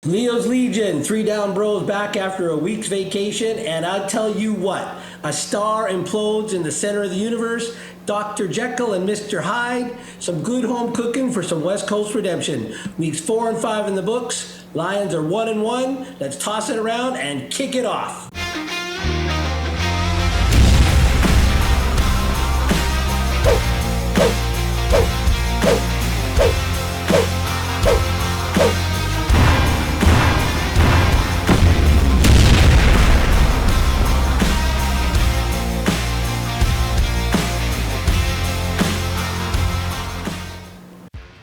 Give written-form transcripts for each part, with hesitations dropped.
Leo's Legion, 3 down bros back after a week's vacation, and I'll tell you what, a star implodes in the center of the universe, Dr. Jekyll and Mr. Hyde, some good home cooking for some West Coast redemption. Weeks 4 and 5 in the books, Lions are 1-1, let's toss it around and kick it off.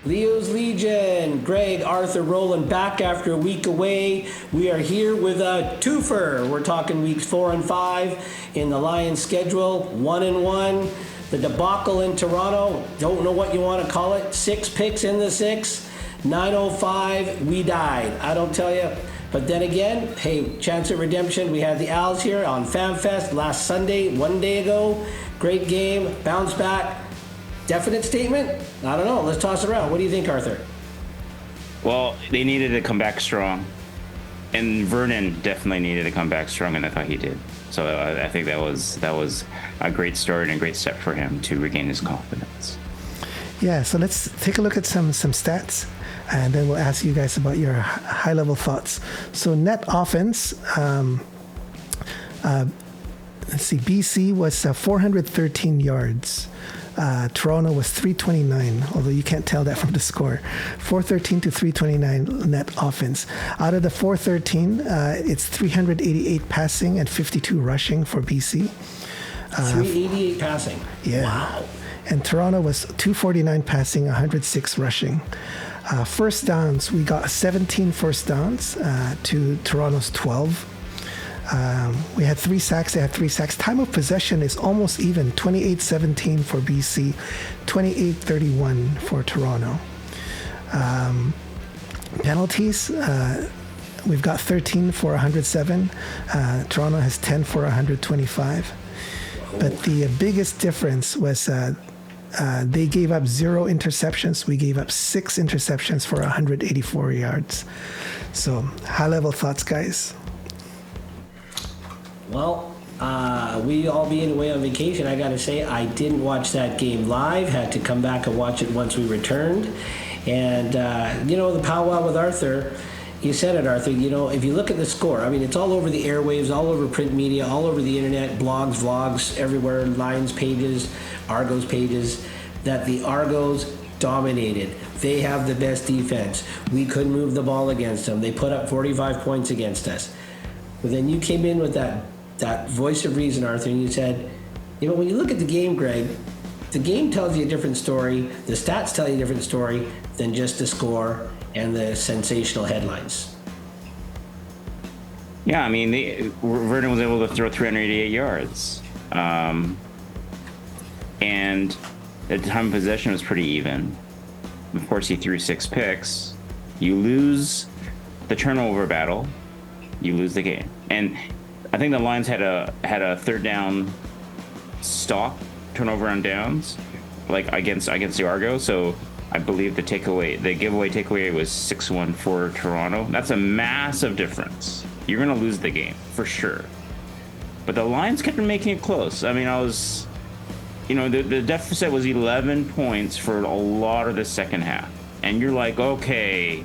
Leo's Legion, Greg, Arthur, Roland back after a week away. We are here with a twofer. We're talking weeks 4 and 5 in the Lions schedule, 1-1. The debacle in Toronto, don't know what you want to call it. 6 picks in the 6, 9:05, we died. I don't tell you. But then again, hey, chance of redemption. We had the Owls here on FanFest last Sunday, 1 day ago. Great game, bounce back. Definite statement? I don't know. Let's toss it around. What do you think, Arthur? Well, they needed to come back strong. And Vernon definitely needed to come back strong, and I thought he did. So I think that was a great story and a great step for him to regain his confidence. Yeah, so let's take a look at some stats, and then we'll ask you guys about your high-level thoughts. So net offense, let's see, BC was 413 yards. Toronto was 329, although you can't tell that from the score. 413 to 329 net offense. Out of the 413, it's 388 passing and 52 rushing for BC. 388 passing. Yeah. Wow. And Toronto was 249 passing, 106 rushing. First downs, we got 17 first downs to Toronto's 12. We had 3 sacks, they had 3 sacks. Time of possession is almost even, 28-17 for BC, 28-31 for Toronto. Penalties, we've got 13 for 107. Toronto has 10 for 125. But the biggest difference was they gave up 0 interceptions. We gave up 6 interceptions for 184 yards. So high-level thoughts, guys. Well, we all being away on vacation, I got to say, I didn't watch that game live, had to come back and watch it once we returned. And, the powwow with Arthur, you said it, Arthur, if you look at the score, I mean, it's all over the airwaves, all over print media, all over the internet, blogs, vlogs, everywhere, Lions pages, Argos pages, that the Argos dominated. They have the best defense. We couldn't move the ball against them. They put up 45 points against us. But then you came in with that voice of reason, Arthur, and you said, when you look at the game, Greg, the game tells you a different story, the stats tell you a different story than just the score and the sensational headlines. Yeah, I mean, Vernon was able to throw 388 yards. And the time of possession was pretty even. Of course, he threw 6 picks. You lose the turnover battle, you lose the game. And I think the Lions had a third down stop, turnover on downs, like against the Argos. So I believe the giveaway takeaway was 6-1 for Toronto. That's a massive difference. You're going to lose the game for sure. But the Lions kept making it close. I mean, the deficit was 11 points for a lot of the second half. And you're like, okay,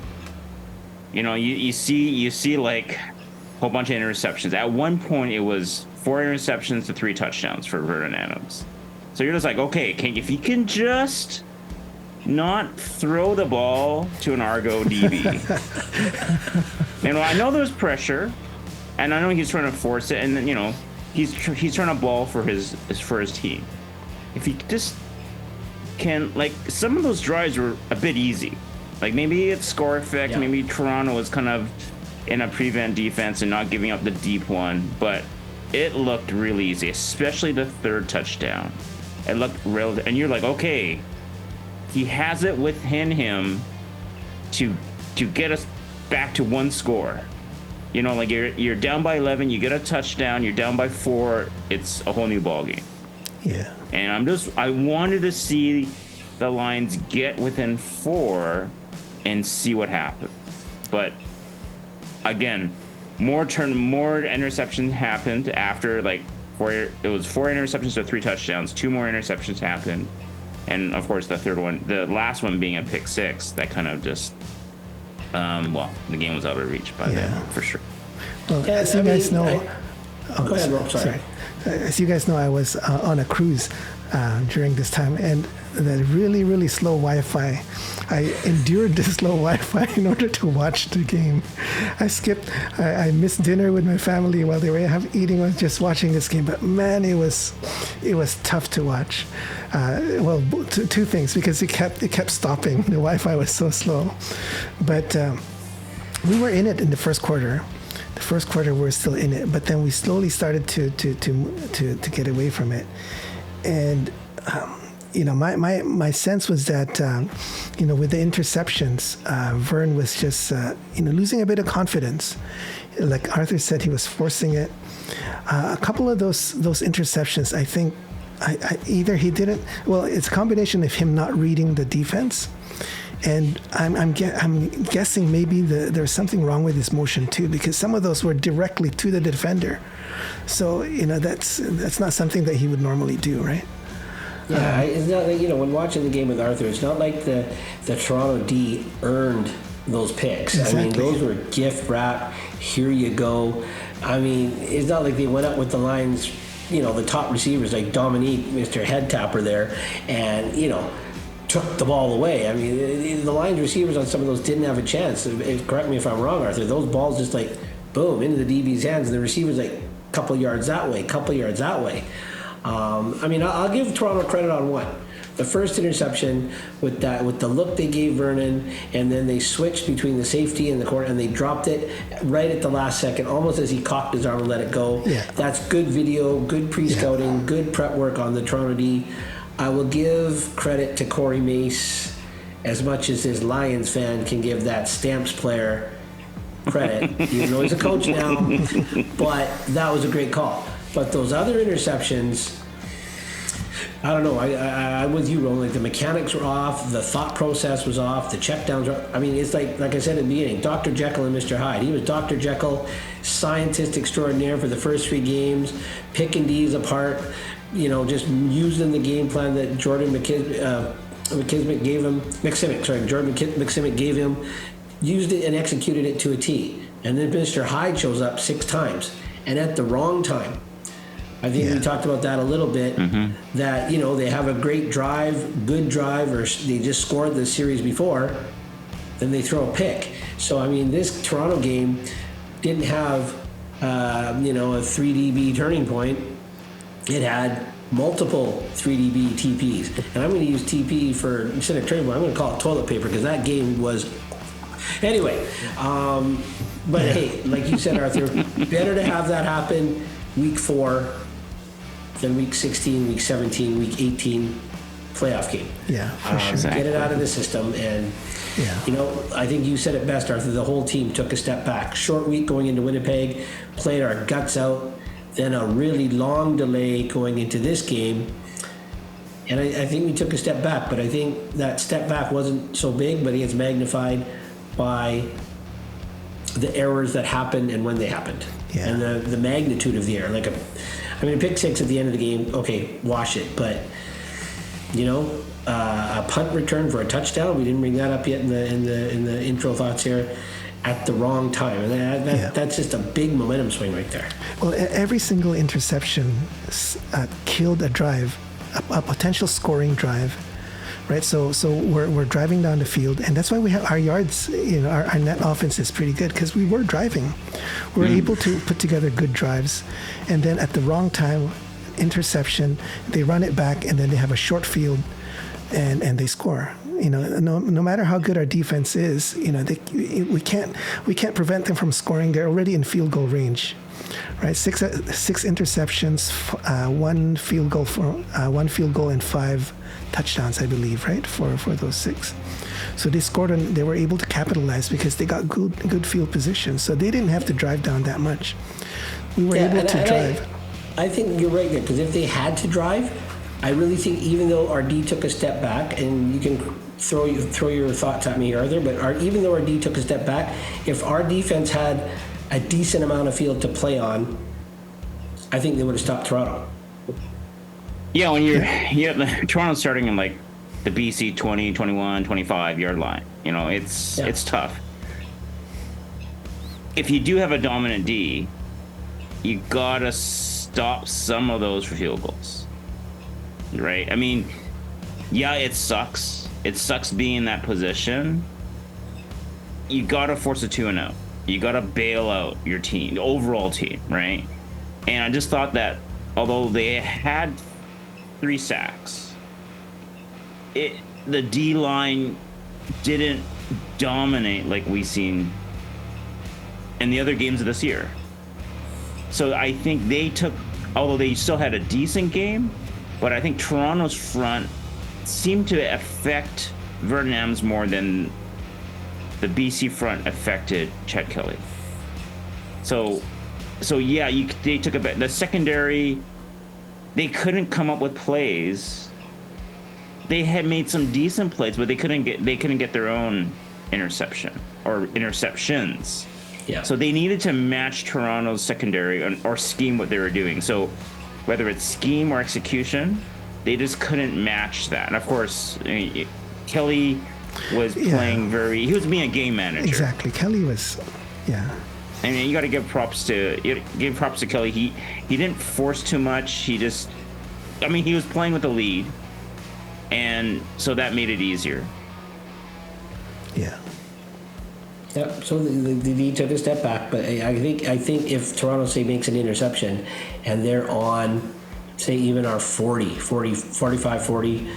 you see like whole bunch of interceptions. At one point, it was 4 interceptions to 3 touchdowns for Vernon Adams. So you're just like, okay, if you can just not throw the ball to an Argo DB. I know there's pressure, and I know he's trying to force it, and then he's trying to ball for his team. If he just can, like, some of those drives were a bit easy. Like maybe it's score effect, maybe Toronto was kind of in a prevent defense and not giving up the deep one, but it looked really easy, especially the third touchdown. It looked real, and you're like, okay, he has it within him to get us back to 1 score. Like you're down by 11, you get a touchdown, you're down by 4, it's a whole new ball game. Yeah. And I wanted to see the Lions get within 4 and see what happens. But again, more interception happened after like it was 4 interceptions to 3 touchdowns. 2 more interceptions happened, and of course the last one being a pick 6 that kind of just the game was out of reach by then for sure. Well, Yeah, as you guys know, go ahead, Rob, sorry. As you guys know, I was on a cruise during this time, and the really, really slow Wi-Fi. I endured the slow Wi-Fi in order to watch the game. I missed dinner with my family while they were eating. I was just watching this game, but man, it was tough to watch. Two things, because it kept stopping. The Wi-Fi was so slow, but we were in it in the first quarter. The first quarter we were still in it, but then we slowly started to get away from it, and. My sense was that, with the interceptions, Vern was just, losing a bit of confidence. Like Arthur said, he was forcing it. A couple of those interceptions, I think, either he didn't. Well, it's a combination of him not reading the defense, and I'm guessing maybe there's something wrong with his motion too, because some of those were directly to the defender. So that's not something that he would normally do, right? Yeah, it's not like, when watching the game with Arthur, it's not like the Toronto D earned those picks. Exactly. I mean, those were gift wrap. Here you go. I mean, it's not like they went up with the Lions, the top receivers like Dominique, Mr. Head Tapper there, and took the ball away. I mean, the Lions receivers on some of those didn't have a chance. Correct me if I'm wrong, Arthur. Those balls just like boom into the DB's hands, and the receivers like a couple yards that way, couple yards that way. I'll give Toronto credit on one. The first interception with the look they gave Vernon, and then they switched between the safety and the corner, and they dropped it right at the last second, almost as he cocked his arm and let it go. Yeah. That's good video, good pre-scouting, good prep work on the Toronto D. I will give credit to Corey Mace as much as his Lions fan can give that Stamps player credit, even though he's a coach now. But that was a great call. But those other interceptions, I don't know. I'm with you, Roland. Like the mechanics were off, the thought process was off, the checkdowns were. I mean, it's like I said at the beginning, Dr. Jekyll and Mr. Hyde. He was Dr. Jekyll, scientist extraordinaire for the first 3 games, picking D's apart. Just using the game plan that Jordan McSimic gave him. Jordan McSimic gave him, used it and executed it to a T. And then Mr. Hyde shows up 6 times, and at the wrong time. I think we talked about that a little bit, that, they have a great drive, good drive, or they just scored the series before, then they throw a pick. So, I mean, this Toronto game didn't have, a 3 DB turning point. It had multiple 3 DB TPs. And I'm going to use TP instead of turning point, I'm going to call it toilet paper, because that game was... Anyway, but hey, like you said, Arthur, better to have that happen week 4 than week 16, week 17, week 18 playoff game. Yeah, for sure. Get it out of the system. And, I think you said it best, Arthur. The whole team took a step back. Short week going into Winnipeg, played our guts out, then a really long delay going into this game. And I think we took a step back, but I think that step back wasn't so big, but it gets magnified by the errors that happened and when they happened. Yeah. And the magnitude of the error. A pick 6 at the end of the game, okay, wash it. But, a punt return for a touchdown, we didn't bring that up yet in the intro thoughts here, at the wrong time. And that's just a big momentum swing right there. Well, every single interception killed a drive, a potential scoring drive. Right, so we're driving down the field, and that's why we have our yards. Our net offense is pretty good, because we were driving. We're able to put together good drives, and then at the wrong time, interception. They run it back, and then they have a short field, and they score. No matter how good our defense is, we can't prevent them from scoring. They're already in field goal range. Right, six interceptions, one field goal, and 5 touchdowns, I believe, right, for those 6. So they scored, and they were able to capitalize because they got good field position. So they didn't have to drive down that much. We were able to drive. I think you're right there, because if they had to drive, I really think even though our D took a step back, and you can throw your thoughts at me, Arthur, but even though our D took a step back, if our defense had a decent amount of field to play on, I think they would have stopped Toronto. Yeah, when Toronto starting in like the BC 20, 21, 25 yard line, it's tough. If you do have a dominant D, you gotta stop some of those for field goals, right? I mean, yeah, it sucks. It sucks being in that position. You gotta force a 2-0. You gotta bail out your team, the overall team, right? And I just thought that although they had 3 sacks, the D line didn't dominate like we've seen in the other games of this year. So I think although they still had a decent game, but I think Toronto's front seemed to affect Vernon Adams more than the BC front affected Chet Kelly. So yeah, they took a bet. The secondary, they couldn't come up with plays. They had made some decent plays, but they couldn't get their own interception or interceptions. Yeah. So they needed to match Toronto's secondary or scheme what they were doing. So whether it's scheme or execution, they just couldn't match that. And of course, Kelly was playing he was being a game manager. Exactly. Kelly was, I mean, you got to give props to Kelly. He didn't force too much. He was playing with the lead, and so that made it easier. Yeah. Yeah, so the D took a step back, but I think if Toronto, say, makes an interception and they're on, say, even our 45, 40,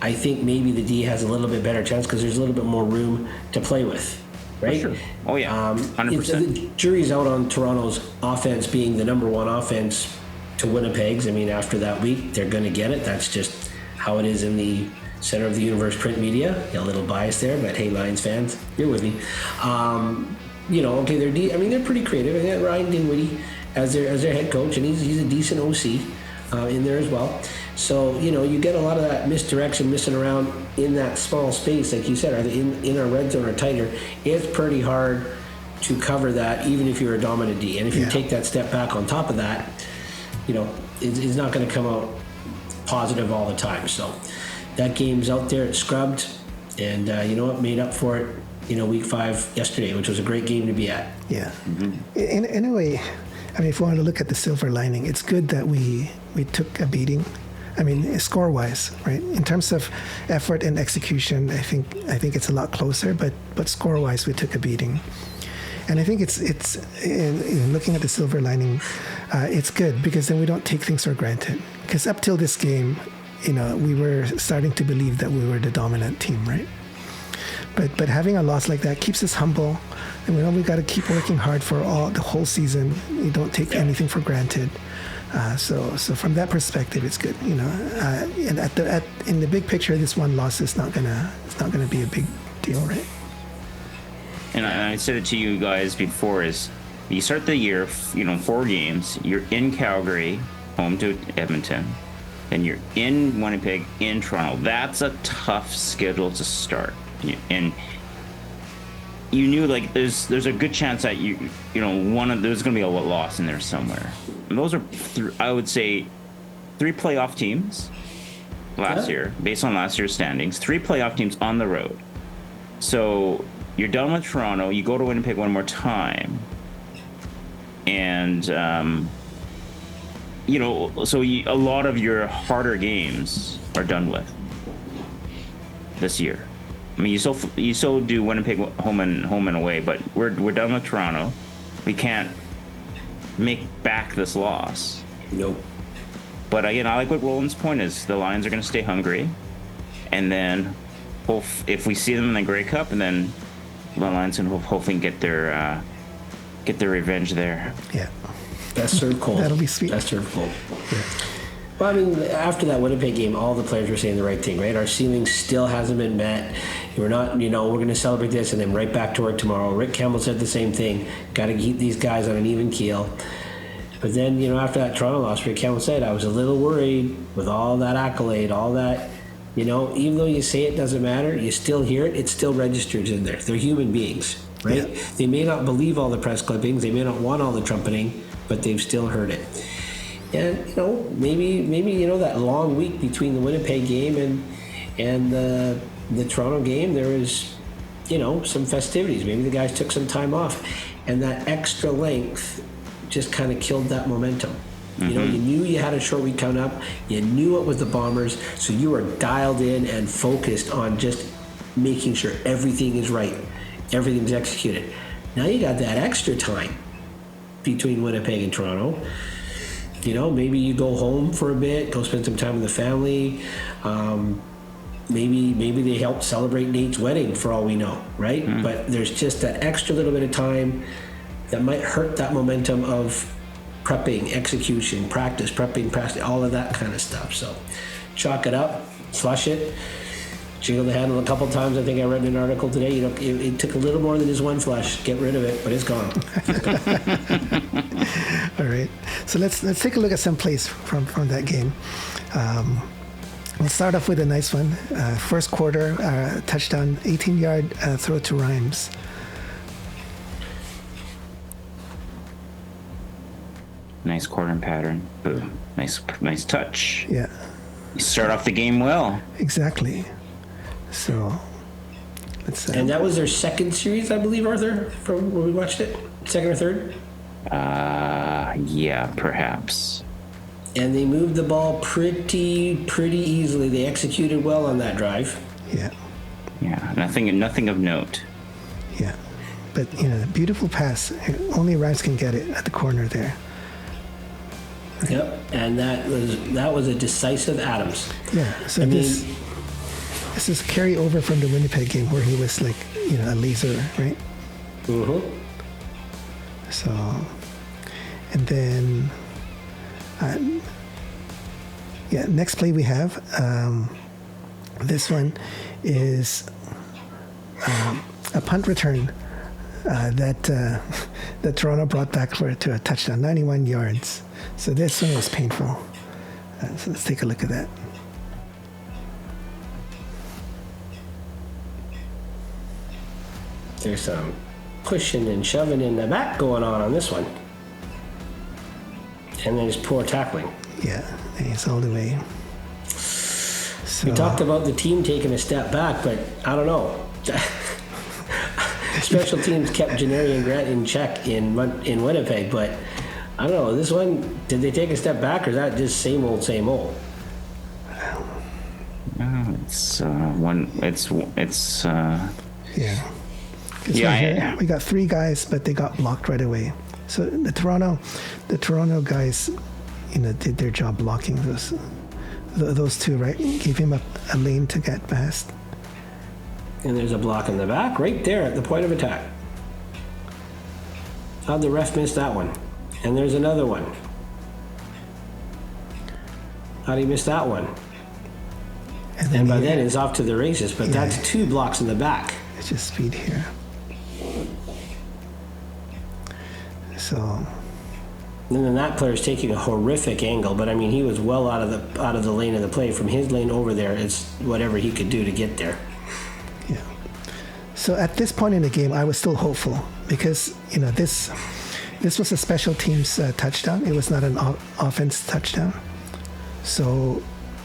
I think maybe the D has a little bit better chance because there's a little bit more room to play with, right? For sure. Oh, yeah, 100%. The jury's out on Toronto's offense being the number one offense to Winnipeg's. I mean, after that week, they're going to get it. That's just how it is in the center of the universe print media. A little biased there, but hey, Lions fans, you're with me. Okay, they're pretty creative. I think Ryan Dinwiddie as their head coach, and he's a decent OC in there as well. So you get a lot of that misdirection, missing around in that small space, like you said, in our red zone or tighter. It's pretty hard to cover that, even if you're a dominant D. And if you take that step back on top of that, it's not going to come out positive all the time. So that game's out there, it's scrubbed, and made up for it, week 5 yesterday, which was a great game to be at. Yeah. Mm-hmm. In a way, I mean, if we want to look at the silver lining, it's good that we took a beating. I mean, score-wise, right? In terms of effort and execution, I think it's a lot closer, but score-wise, we took a beating. And I think it's in looking at the silver lining, it's good because then we don't take things for granted. Because up till this game, we were starting to believe that we were the dominant team, right? But having a loss like that keeps us humble, and we got to keep working hard for the whole season. We don't take anything for granted. So from that perspective, it's good, And in the big picture, this one loss is not gonna be a big deal, right? And I said it to you guys before: is you start the year, 4 games. You're in Calgary, home to Edmonton. Then you're in Winnipeg, in Toronto. That's a tough schedule to start. And you knew there's a good chance that there's going to be a loss in there somewhere. And those are I would say 3 playoff teams last year, based on last year's standings. 3 playoff teams on the road. So you're done with Toronto. You go to Winnipeg one more time, and so a lot of your harder games are done with this year. I mean, you still do Winnipeg home and away, but we're done with Toronto. We can't make back this loss. Nope. But again, I like what Roland's point is. The Lions are going to stay hungry, and then if we see them in the Grey Cup, and then the Lions can hopefully get their revenge there. Yeah. Best served cold. That'll be sweet. Best served cold. Yeah. Well, I mean, after that Winnipeg game, all the players were saying the right thing, right? Our ceiling still hasn't been met. We're not, we're going to celebrate this and then right back to work tomorrow. Rick Campbell said the same thing. Got to keep these guys on an even keel. But then, after that Toronto loss, Rick Campbell said, I was a little worried with all that accolade, all that, You know, even though you say it doesn't matter, you still hear it. It still registers in there. They're human beings, right? Yeah. They may not believe all the press clippings. They may not want all the trumpeting, but they've still heard it. And, you know, maybe you know, that long week between the Winnipeg game and the Toronto game, there was, you know, some festivities. Maybe the guys took some time off. And that extra length just kind of killed that momentum. You know, you knew you had a short week coming up. You knew it was the Bombers, so you were dialed in and focused on just making sure everything is right, everything's executed. Now you got that extra time between Winnipeg and Toronto. You know, maybe you go home for a bit, go spend some time with the family. Maybe they help celebrate Nate's wedding for all we know, right? But there's just that extra little bit of time that might hurt that momentum of prepping, execution, practice, all of that kind of stuff. So chalk it up, flush it, jiggle the handle a couple times. I think I read in an article today, you know, it took a little more than just one flush. Get rid of it, but it's gone. All right. So let's take a look at some plays from that game. We'll start off with a nice one. First quarter, touchdown, 18-yard throw to Rhymes. Nice quarter pattern. Boom. Nice touch. Yeah. You start off the game well. Exactly. So let's. And that was their second series, I believe, Arthur, from when we watched it? Second or third? Yeah, perhaps. And they moved the ball pretty easily. They executed well on that drive. Yeah. Yeah, nothing of note. Yeah. But, you know, beautiful pass. Only Rhymes can get it at the corner there. Yep, and that was a decisive Adams. Yeah, so this is carry over from the Winnipeg game where he was like, you know, a laser, right? So, and then, next play we have, this one is a punt return that Toronto brought back to a touchdown, 91 yards. So this one was painful. So let's take a look at that. There's some pushing and shoving in the back going on this one. And then just poor tackling. Yeah, it's all the way. So, we talked about the team taking a step back, but I don't know. Special teams kept Janarian Grant in check in Winnipeg, but I don't know. This one, did they take a step back, or is that just same old, same old? Yeah. Yeah. We got three guys, but they got blocked right away. So the Toronto guys, you know, did their job blocking those two, right? Gave him a lane to get past. And there's a block in the back, right there at the point of attack. How'd the ref miss that one? And there's another one. How'd he miss that one? And by then it's off to the races, but that's two blocks in the back. It's just speed here. So. And then that player's taking a horrific angle, but I mean, he was well out of the lane of the play. From his lane over there, it's whatever he could do to get there. Yeah. So at this point in the game, I was still hopeful because, you know, this was a special teams touchdown. It was not an offense touchdown. So,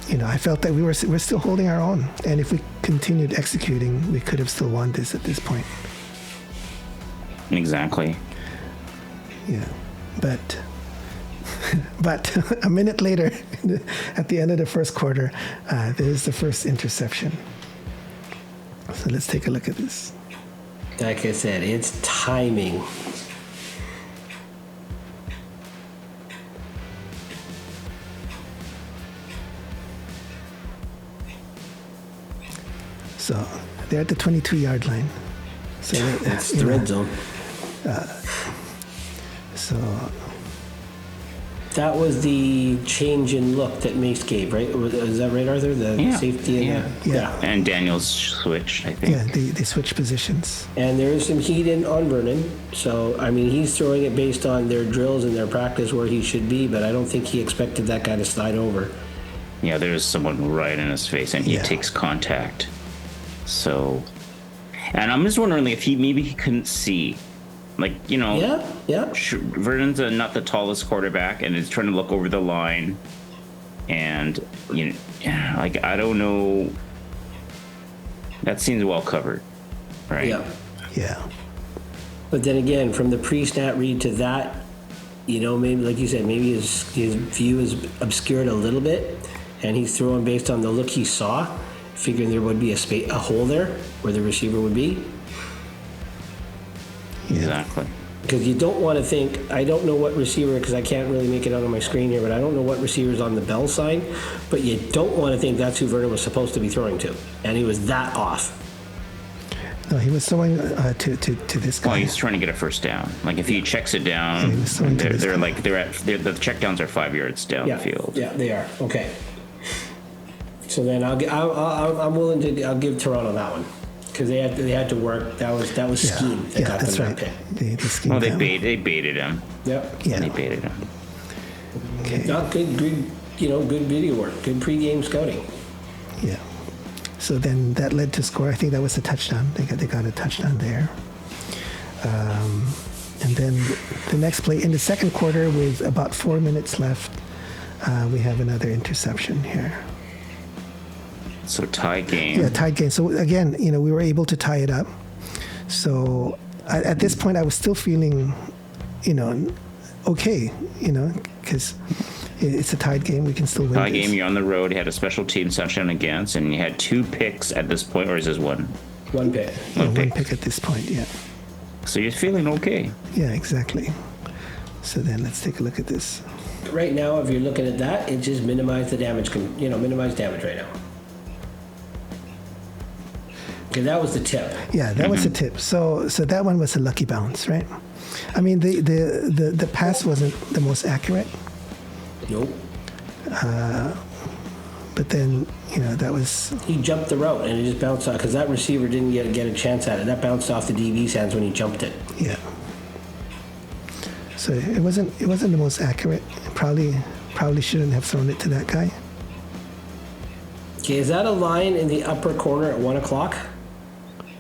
you know, I felt that we're still holding our own, and if we continued executing, we could have still won this at this point. Exactly. Yeah, but a minute later, at the end of the first quarter, there's the first interception. So let's take a look at this. Like I said, it's timing. So they're at the 22-yard line. So it's the red zone. So that was the change in look that Mace gave, right? Is that right, Arthur? The safety and yeah. And Daniels switched, I think. Yeah, they switched positions. And there is some heat on Vernon. So, I mean, he's throwing it based on their drills and their practice where he should be, but I don't think he expected that guy to slide over. Yeah, there's someone right in his face, and he takes contact. So, and I'm just wondering if he couldn't see, like, you know. Yeah. Vernon's not the tallest quarterback, and is trying to look over the line, and you know, like, I don't know. That seems well covered, right? Yeah. But then again, from the pre-snap read to that, you know, maybe like you said, maybe his view is obscured a little bit, and he's throwing based on the look he saw, figuring there would be a hole there where the receiver would be. Exactly. Because you don't want to think, I don't know what receiver, because I can't really make it out on my screen here, but I don't know what receiver's on the bell sign, but you don't want to think that's who Vernon was supposed to be throwing to, and he was that off. No, he was throwing to this guy. Well, he's trying to get a first down. Like, if he checks it down, the check downs are 5 yards down the field. Yeah, they are. Okay. So then I'm willing to, I'll give Toronto that one. Because they had to work. That was scheme that got them that pick. They baited him. Yep. Yeah. They baited him. Okay. Not good, good video work. Good pregame scouting. Yeah. So then that led to score. I think that was a touchdown. They got a touchdown there. And then the next play in the second quarter, with about 4 minutes left, we have another interception here. So tied game. Yeah, tied game. So again, you know, we were able to tie it up. So at this point, I was still feeling, you know, okay, you know, because it's a tied game. We can still win. Tied game. You're on the road. You had a special team touchdown against, and you had 2 picks at this point, or is this one? One pick. One pick at this point. Yeah. So you're feeling okay. Yeah, exactly. So then let's take a look at this. Right now, if you're looking at that, it just minimize the damage. Minimize damage right now. Okay, that was the tip. Yeah, that was the tip. So that one was a lucky bounce, right? I mean, the pass wasn't the most accurate. Nope. But then, you know, that was... He jumped the route, and it just bounced off, because that receiver didn't get a chance at it. That bounced off the DB's hands when he jumped it. Yeah. So it wasn't the most accurate. Probably shouldn't have thrown it to that guy. Okay, is that a line in the upper corner at 1 o'clock?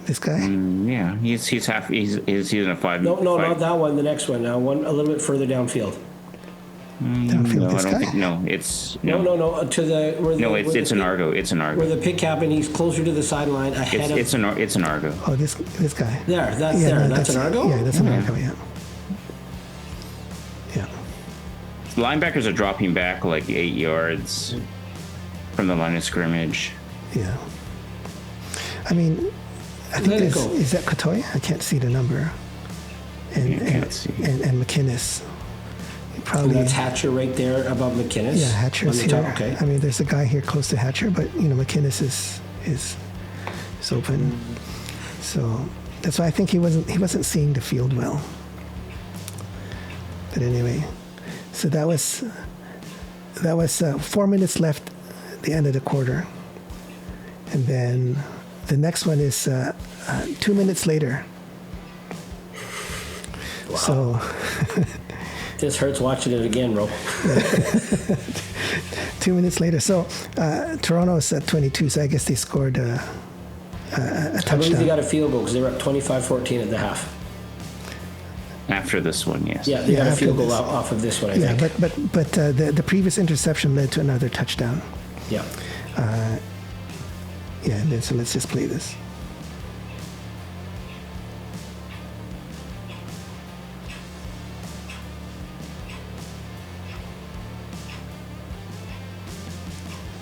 This guy? Yeah, he's in a 5. No, not that one. The next one. One a little bit further downfield. Downfield, No, this I don't guy? think. No, it's No. To the where the, no. where It's the an pick- Argo. It's an Argo. Where the pick happened, he's closer to the sideline ahead of. It's an Argo. Oh, this guy. There, that's Yeah, there. no, That's an Argo. Yeah, that's an Argo. Yeah. Yeah. Linebackers are dropping back like 8 yards from the line of scrimmage. Yeah. I mean, I think Let it go. is that Kotoy? I can't see the number. And can't see. And McInnes. And Probably. that's Hatcher right there above McInnes. Yeah, Hatcher's on the here. top. Okay. I mean, there's a guy here close to Hatcher, but you know, McInnes is open. So that's why I think he wasn't seeing the field well. But anyway, so that was 4 minutes left at the end of the quarter, and then the next one is 2 minutes later. Wow. So This hurts watching it again, bro. 2 minutes later. So Toronto's at 22, so I guess they scored a I believe they touchdown. got a field goal because they were up 25-14 at the half. After this one, yes. Yeah, they got a after field goal this. off of this one, I Yeah, think. but the previous interception led to another touchdown. Yeah. Yeah, and then so let's just play this.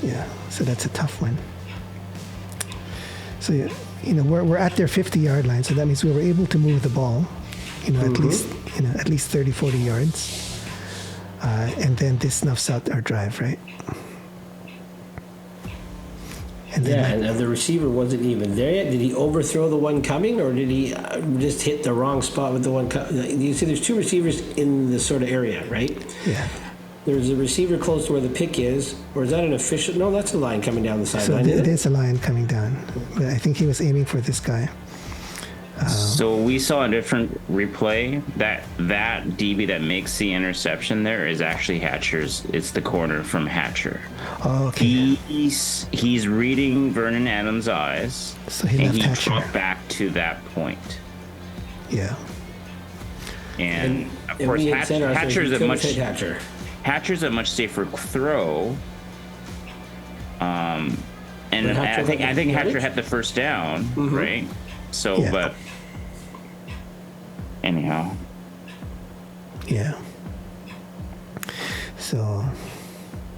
Yeah, so that's a tough one. So you know we're at their 50-yard line, so that means we were able to move the ball, you know, at least 30, 40 yards, and then this snuffs out our drive, right? And then And the receiver wasn't even there yet. Did he overthrow the one coming, or did he just hit the wrong spot with the one coming? You see, there's two receivers in this sort of area, right? yeah. There's a receiver close to where the pick is, or is that an official? No, that's a line coming down the So sideline, isn't it? there's a line coming down, but I think he was aiming for this guy. So we saw a different replay. That DB that makes the interception there is actually Hatcher's. It's the corner from Hatcher. Oh, okay. He's reading Vernon Adams' eyes, So he left Hatcher. dropped back to that point. Yeah. And of course, Hatcher's a much safer throw. And I think Hatcher had the first down, right? So, Yeah. but anyhow, Yeah. So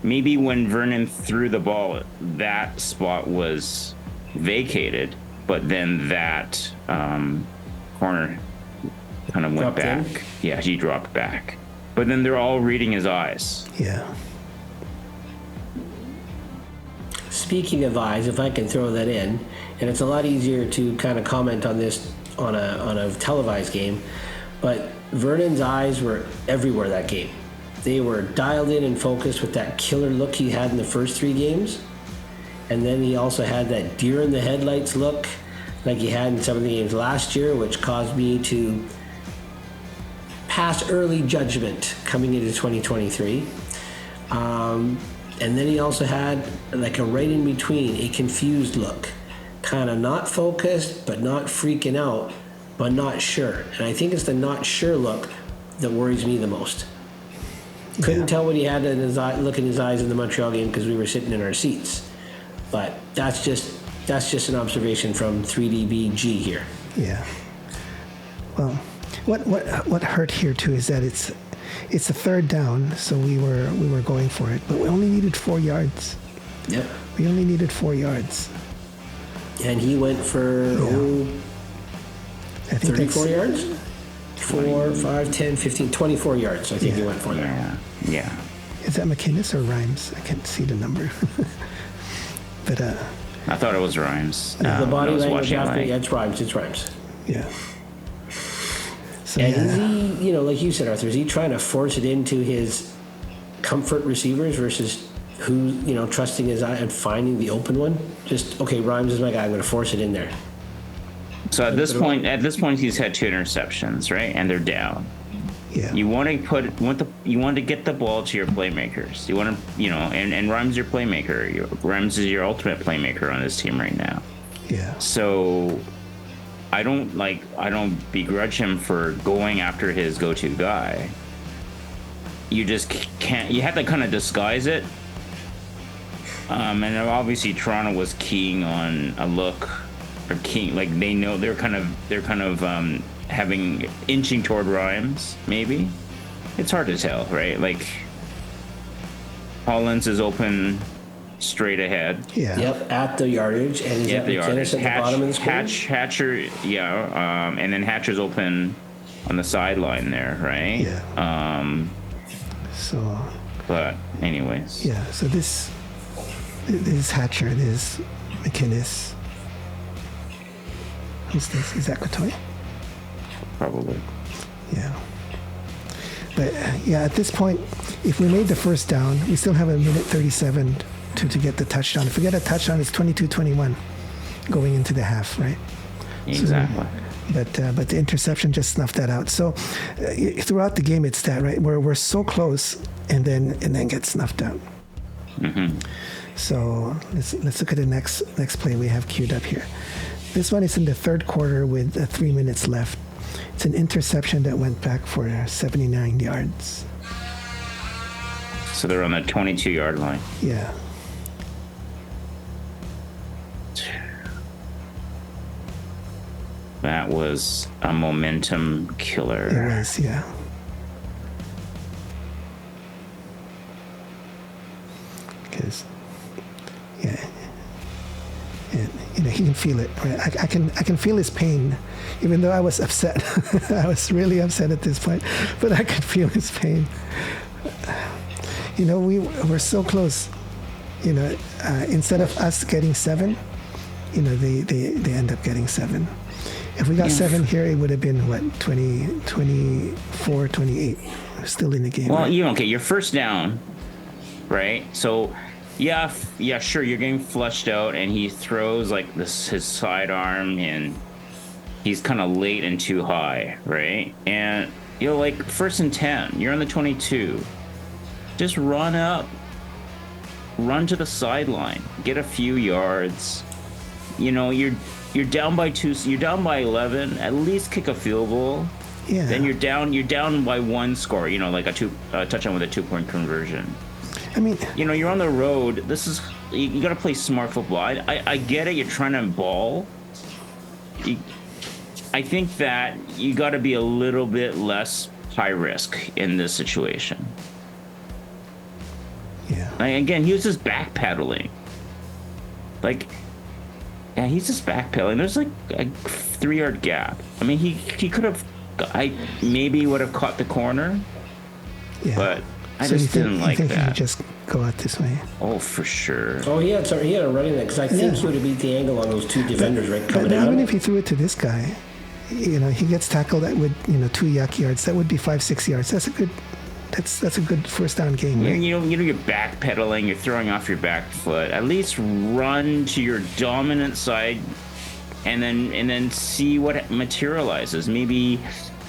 maybe when Vernon threw the ball, that spot was vacated, but then that corner kind of went back. Yeah, he dropped back. But then they're all reading his eyes. yeah. Speaking of eyes, if I can throw that in, and it's a lot easier to kind of comment on this on a televised game, but Vernon's eyes were everywhere that game. They were dialed in and focused with that killer look he had in the first 3 games, and then he also had that deer in the headlights look like he had in some of the games last year, which caused me to pass early judgment coming into 2023. And then he also had like a right in between, a confused look, kind of not focused, but not freaking out, but not sure. And I think it's the not sure look that worries me the most. Couldn't tell what he had in his eye, look in his eyes in the Montreal game because we were sitting in our seats. But that's just an observation from 3DBG here. Yeah. Well, what hurt here too is that it's a third down, so we were going for it, but we only needed 4 yards. Yep. We only needed 4 yards. And he went for I think 34 yards? 4, 5, 10, 15, 24 yards, I think he went for there. Yeah. Is that McInnes or Rhymes? I can't see the number. But I thought it was Rhymes. The body language after, like, yeah, it's Rhymes. yeah. So, And is he, like you said, Arthur, is he trying to force it into his comfort receivers versus who, trusting his eye and finding the open one? Just, okay, Rhymes is my guy, I'm going to force it in there. So at this point, he's had 2 interceptions, right? And they're down. Yeah. You want to get the ball to your playmakers. You want to, and Rhymes is your playmaker. Rhymes is your ultimate playmaker on this team right now. Yeah. So I don't begrudge him for going after his go-to guy. You just can't. You have to kind of disguise it. And obviously Toronto was keying on a look, or keying, like they know they're kind of inching toward Rhymes. Maybe it's hard to tell, right? Like Hollins is open straight ahead. Yeah. Yep, at the yardage, and he's at the bottom of the screen. Hatcher, and then Hatcher's open on the sideline there, right? Yeah. So. But anyways. Yeah. So this is Hatcher. This is McInnes. Who's this? Is that Cotoy? Probably. Yeah. But at this point, if we made the first down, we still have 1:37 to get the touchdown. If we get a touchdown, it's 22-21 going into the half, right? Exactly. So, but the interception just snuffed that out. So throughout the game, it's that, right? We're so close, and then get snuffed out. Mm-hmm. So let's look at the next play we have queued up here. This one is in the third quarter with 3 minutes left. It's an interception that went back for 79 yards. So they're on the 22-yard line. Yeah. That was a momentum killer. It was, yeah. Because, yeah. And, he can feel it. Right? I can feel his pain, even though I was upset. I was really upset at this point, but I could feel his pain. We're so close. Instead of us getting 7, they end up getting 7. If we got 7 here, it would have been, 24, 28. Still in the game. Well, right? Your first down, right? So, yeah, sure, you're getting flushed out, and he throws, his sidearm, and he's kind of late and too high, right? And like 1st and 10, you're on the 22. Just run up, run to the sideline, get a few yards. You're down by 2, you're down by 11. At least kick a field goal. Yeah. Then you're down by 1 score. Like a touchdown with a 2-point conversion. I mean, you're on the road. You got to play smart football. I get it. You're trying to ball. I think that you got to be a little bit less high risk in this situation. yeah. Again, he was just backpedaling. He's just backpedaling. There's like a 3-yard gap. I mean, he could have. I maybe would have caught the corner. Yeah. But I So just didn't like you think that. he could just go out this way? Oh, for sure. Oh, he had a running there because I think he would have beat the angle on those 2 defenders right But coming at even him. if he threw it to this guy, he gets tackled that would 2 yuck yards. That would be 5-6 yards. That's a good. That's a good first down game. Right? You're backpedaling. You're throwing off your back foot. At least run to your dominant side, and then see what materializes. Maybe,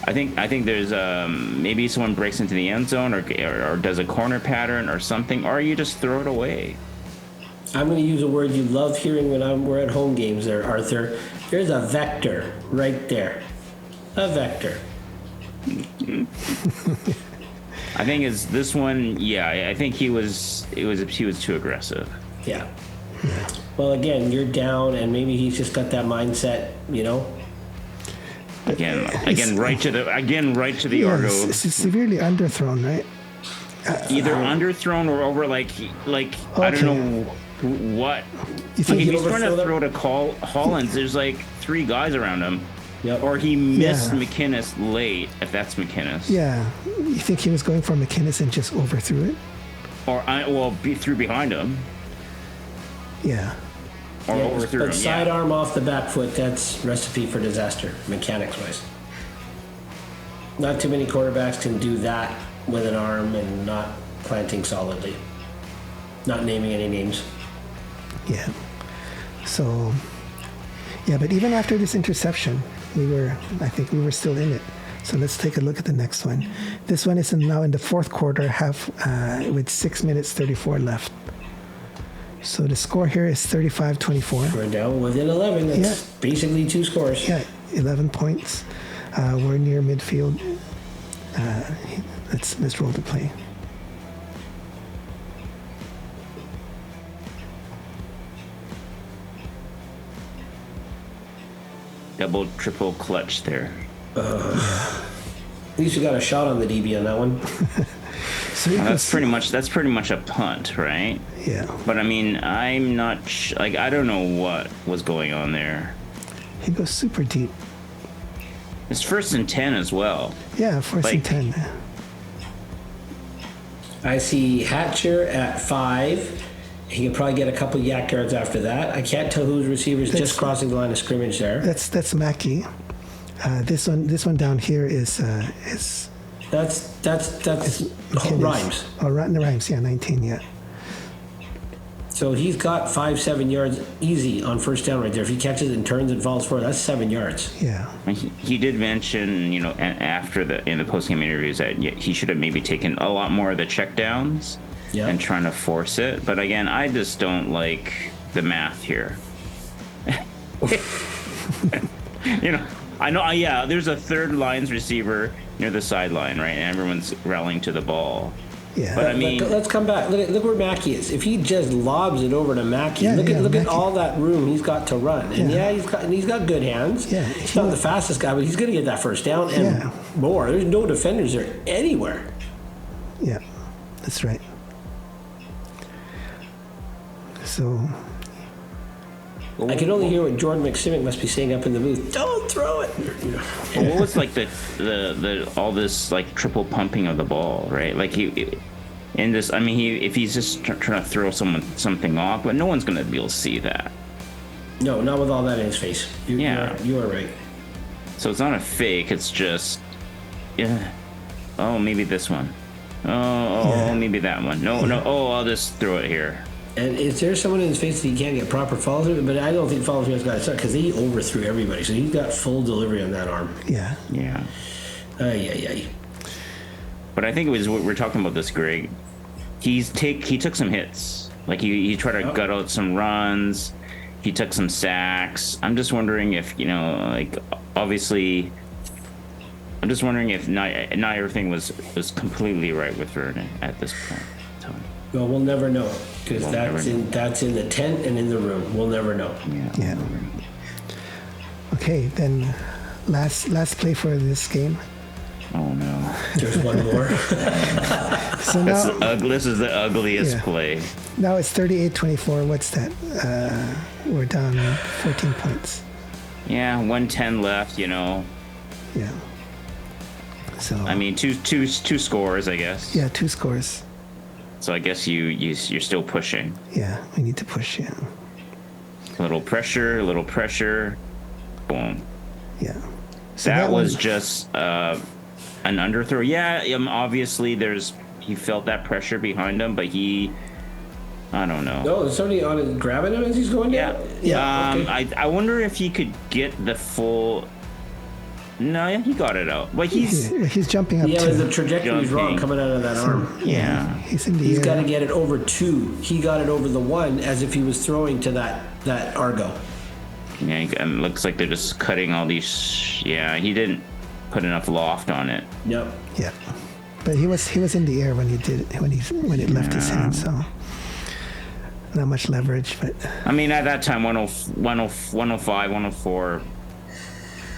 I think there's maybe someone breaks into the end zone or does a corner pattern or something, or you just throw it away. I'm going to use a word you love hearing when we're at home games there, Arthur. There's a vector right there. A vector. I think it's this one. Yeah, I think he was too aggressive. Yeah. Well, again, you're down, and maybe he's just got that mindset, Again, right to the Yeah, Argo. it's severely underthrown, right? Either underthrown or over, like I don't know what. You think If he he's trying to overthrew throw to Hollins, there's like 3 guys around him. Yep. Or he missed Yeah. McInnes late, if that's McInnes. Yeah. You think he was going for McInnes and just overthrew it? Or threw behind him. Yeah. Or overthrew him. But sidearm off the back foot, that's recipe for disaster, mechanics-wise. Not too many quarterbacks can do that with an arm and not planting solidly. Not naming any names. Yeah. So, yeah, but even after this interception, I think we were still in it. So let's take a look at the next one. This one is now in the 4th quarter, with 6 minutes 34 left. So the score here is 35-24. We're down within 11. That's basically 2 scores. Yeah, 11 points. We're near midfield. Let's roll the play. Double, triple clutch there. At least we got a shot on the DB on that one. So he That's goes, pretty much a punt, right? yeah. But I mean, I'm not I don't know what was going on there. He goes super deep. It's 1st and 10 as well. Yeah, 4th and 10. I see Hatcher at 5. He can probably get a couple yak yards after that. I can't tell whose receiver's just crossing the line of scrimmage there. That's Mackey. This one down here is That's McInnes. Rhymes. Oh, Rhymes. Yeah, 19. Yeah. So he's got 5-7 yards easy on first down right there. If he catches it and turns and falls forward, that's 7 yards. Yeah. He did mention, after in the post-game interviews that he should have maybe taken a lot more of the checkdowns and trying to force it. But again, I just don't like the math here. I know. Yeah, there's a third lines receiver near the sideline, right? And everyone's rallying to the ball. Yeah. But I mean, let's come back. Look where Mackey is. If he just lobs it over to Mackey, look at Mackey. all that room he's got to run. And he's got good hands. Yeah, he's not the fastest guy, but he's going to get that first down and more. There's no defenders there anywhere. Yeah, that's right. So I can only hear what Jordan McSimic must be saying up in the booth. Don't throw it. Well, what was like the all this like triple pumping of the ball, right? Like if he's just trying to throw something off, but no one's gonna be able to see that. No, not with all that in his face. You are right. So it's not a fake. It's just oh, maybe this one. Oh, maybe that one. No. Oh, I'll just throw it here. And is there someone in his face that he can't get proper follow through? But I don't think follow through has got to start because he overthrew everybody. So he's got full delivery on that arm. Yeah. Yeah. Ay. But I think it was we're talking about this, Greg. He took some hits. Like he tried to gut out some runs. He took some sacks. I'm just wondering if like obviously. I'm just wondering if not everything was completely right with Vernon at this point. Well, we'll never know because that's in the tent and in the room. We'll never know. Yeah. Okay, then last play for this game. Oh no! There's one more. So now this is the ugliest play. Now it's 38-24. What's that? We're down 14 points. Yeah, 1:10 left. Yeah. So I mean, two scores, I guess. Yeah, 2 scores. So I guess you're still pushing. Yeah, we need to push. Yeah. A little pressure, boom. Yeah. So that was just an underthrow. Yeah, obviously he felt that pressure behind him, but I don't know. No, there's somebody on it grabbing him as he's going down? Yeah. Okay. I wonder if he could get the full. No, he got it out. But he's jumping up. Yeah, the trajectory's wrong coming out of that arm. Yeah. He's in the He's air. got to get it over 2. He got it over the 1 as if he was throwing to that Argo. Yeah, and it looks like they're just cutting all these. Yeah, he didn't put enough loft on it. Yep. Yeah. But he was in the air when it left his hand, so not much leverage. But I mean, at that time, 105, 104.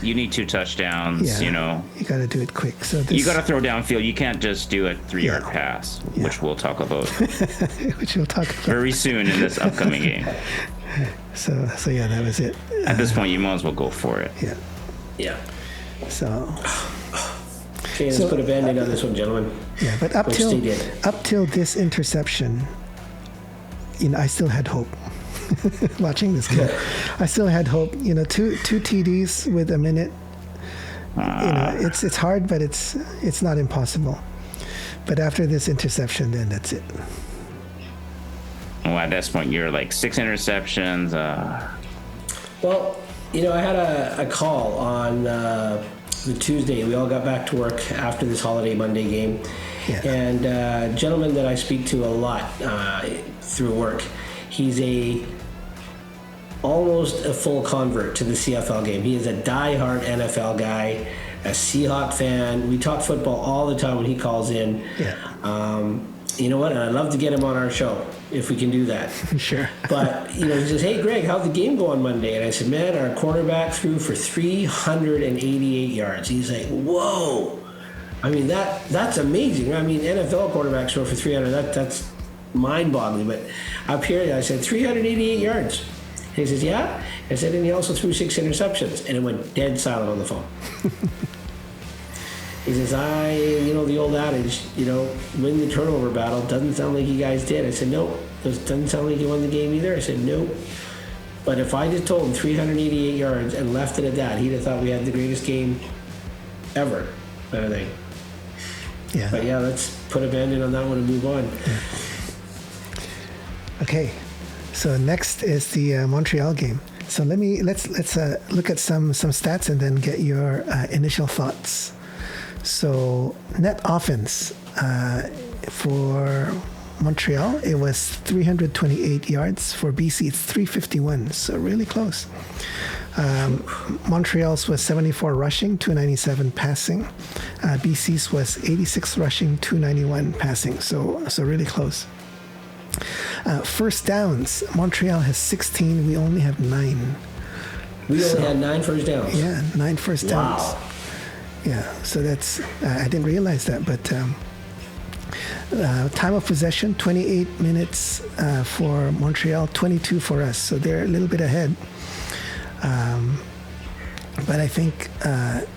You need 2 touchdowns, You got to do it quick. So you got to throw downfield. You can't just do a 3-yard pass, which we'll talk about. Very soon in this upcoming game. So yeah, that was it. At this point, you might as well go for it. Yeah. Yeah. So. Okay, let's put a band-aid on this one, gentlemen. Yeah, but up till this interception, I still had hope. Watching this game, I still had hope. Two TDs with a minute. It's hard, but it's not impossible. But after this interception, then that's it. Well, at this point, you're like 6 interceptions. Well, I had a call on the Tuesday. We all got back to work after this holiday Monday game, and a gentleman that I speak to a lot through work. He's almost a full convert to the CFL game. He is a die-hard NFL guy, a Seahawk fan. We talk football all the time when he calls in. Yeah. You know what? And I'd love to get him on our show if we can do that. Sure. But, he says, hey, Greg, how'd the game go on Monday? And I said, man, our quarterback threw for 388 yards. He's like, whoa. I mean, that's amazing. I mean, NFL quarterbacks throw for 300. That's mind-boggling. But up here, I said 388 yards. And he says, yeah. I said, and he also threw 6 interceptions. And it went dead silent on the phone. He says, the old adage, win the turnover battle. Doesn't sound like you guys did. I said, nope. Doesn't sound like you won the game either. I said, nope. But if I just told him 388 yards and left it at that, he'd have thought we had the greatest game ever, kind of thing. Yeah. But yeah, let's put a band-aid on that one and move on. Yeah. Okay. So next is the Montreal game. So let's look at some stats and then get your initial thoughts. So net offense for Montreal, it was 328 yards. For BC, it's 351, so really close. Montreal's was 74 rushing, 297 passing. BC's was 86 rushing, 291 passing, so really close. First downs, Montreal has 16. We only have 9. We only had 9 first downs. Yeah, 9 first downs. Wow. Yeah, so that's I didn't realize that, but time of possession 28 minutes for Montreal, 22 for us, so they're a little bit ahead. But I think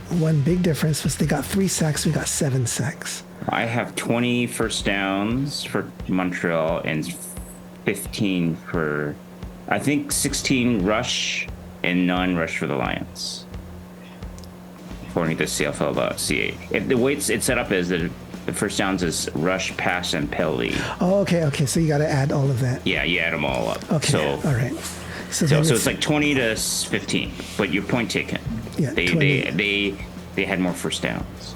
one big difference was they got 3 sacks, we got 7 sacks. I have 20 first downs for Montreal and 15 for, I think 16 rush and 9 rush for the Lions, according to CFL.ca. If the way it's set up is that the first downs is rush, pass, and penalty. Oh, okay. So you got to add all of that. Yeah, you add them all up. Okay. So, all right. So it's like 20 to 15, but your point taken. Yeah. They had more first downs.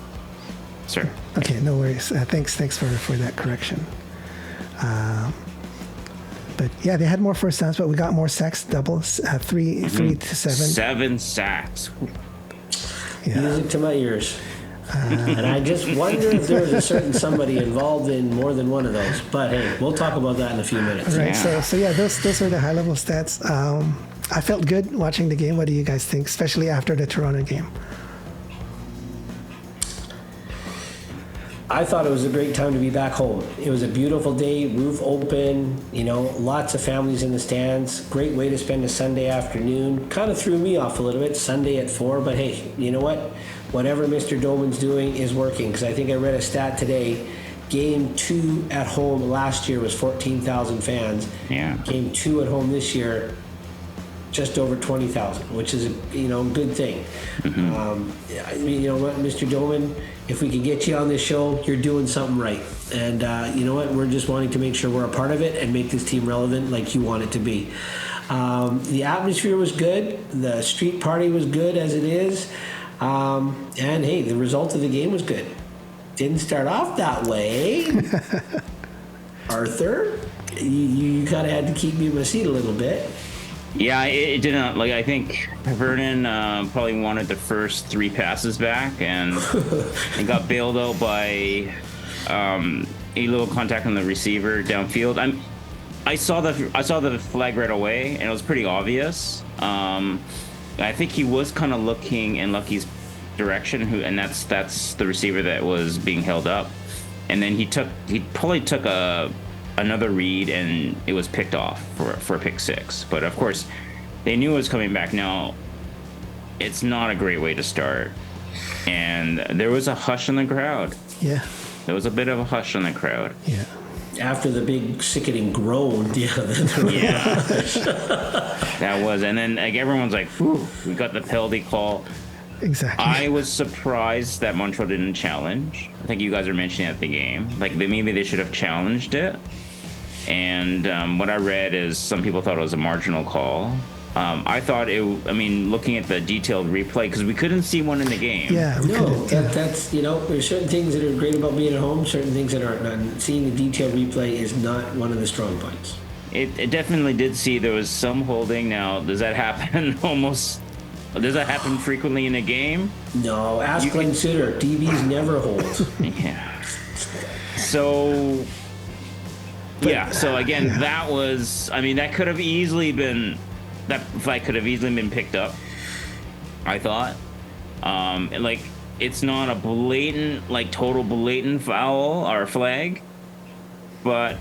Sir. Okay, no worries. Thanks for that correction. But yeah, they had more first downs, but we got more sacks, doubles, 3 to 7. 7 sacks. Yeah. Music to my ears. And I just wonder if there's a certain somebody involved in more than one of those. But hey, we'll talk about that in a few minutes. Right. Yeah. So yeah, those are the high level stats. I felt good watching the game. What do you guys think, especially after the Toronto game? I thought it was a great time to be back home. It was a beautiful day, roof open, lots of families in the stands. Great way to spend a Sunday afternoon. Kind of threw me off a little bit, Sunday at 4, but hey, you know what? Whatever Mr. Doman's doing is working, because I think I read a stat today. Game 2 at home last year was 14,000 fans. Yeah. Game 2 at home this year, just over 20,000, which is a good thing. You know what, Mr. Doman, if we can get you on this show, you're doing something right. And you know what, we're just wanting to make sure we're a part of it and make this team relevant like you want it to be. The atmosphere was good. The street party was good as it is. And hey, the result of the game was good. Didn't start off that way. Arthur, you kind of had to keep me in my seat a little bit. Yeah, it didn't. Like, I think Vernon probably wanted the first 3 passes back, and it got bailed out by a little contact on the receiver downfield. I saw the flag right away, and it was pretty obvious. I think he was kind of looking in Lucky's direction, and that's the receiver that was being held up. And then he probably took another read, and it was picked off for a pick 6. But of course, they knew it was coming back. Now, it's not a great way to start, and there was a hush in the crowd. Yeah. There was a bit of a hush in the crowd. Yeah. After the big sickening groan, Yeah, that was, and then like everyone's like, "Whew, we got the penalty call." Exactly. I was surprised that Montreal didn't challenge. I think you guys are mentioning at the game, like maybe they should have challenged it. And what I read is some people thought it was a marginal call. I thought looking at the detailed replay, because we couldn't see one in the game. Yeah. That's there's certain things that are great about being at home, certain things that aren't. And seeing the detailed replay is not one of the strong points. It definitely did see there was some holding. Now, does that happen Does that happen frequently in a game? No, ask Glenn Sutter. DBs never hold. Yeah. So, so again, that was, that could have easily been, that fight could have easily been picked up, I thought. It's not a blatant, total blatant foul or flag, but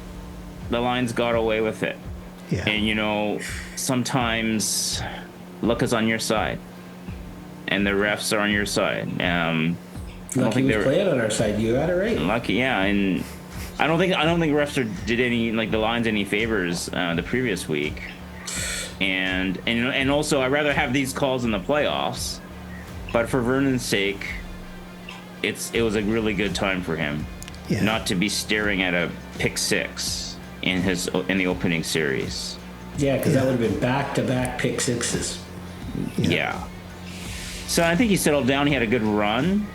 the Lions got away with it. Yeah. And, sometimes luck is on your side, and the refs are on your side. Lucky was playing on our side. You got it right. Lucky, yeah, and I don't think refs did any the Lions any favors the previous week, and also I'd rather have these calls in the playoffs, but for Vernon's sake, it was a really good time for him not to be staring at a pick 6 in the opening series. Yeah, because that would have been back-to-back pick 6s. Yeah. So I think he settled down. He had a good run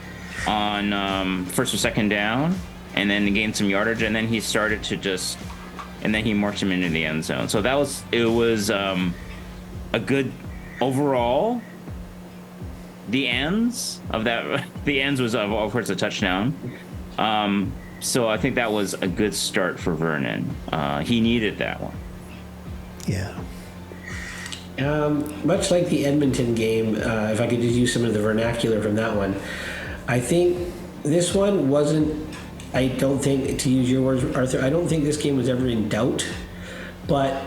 on first or second down, and then gained some yardage, and then he started to and then he marched him into the end zone. So it was a good overall. The ends was of course a touchdown. So I think that was a good start for Vernon. He needed that one. Yeah. Much like the Edmonton game, if I could just use some of the vernacular from that one, I think this one wasn't, I don't think, to use your words, Arthur, I don't think this game was ever in doubt, but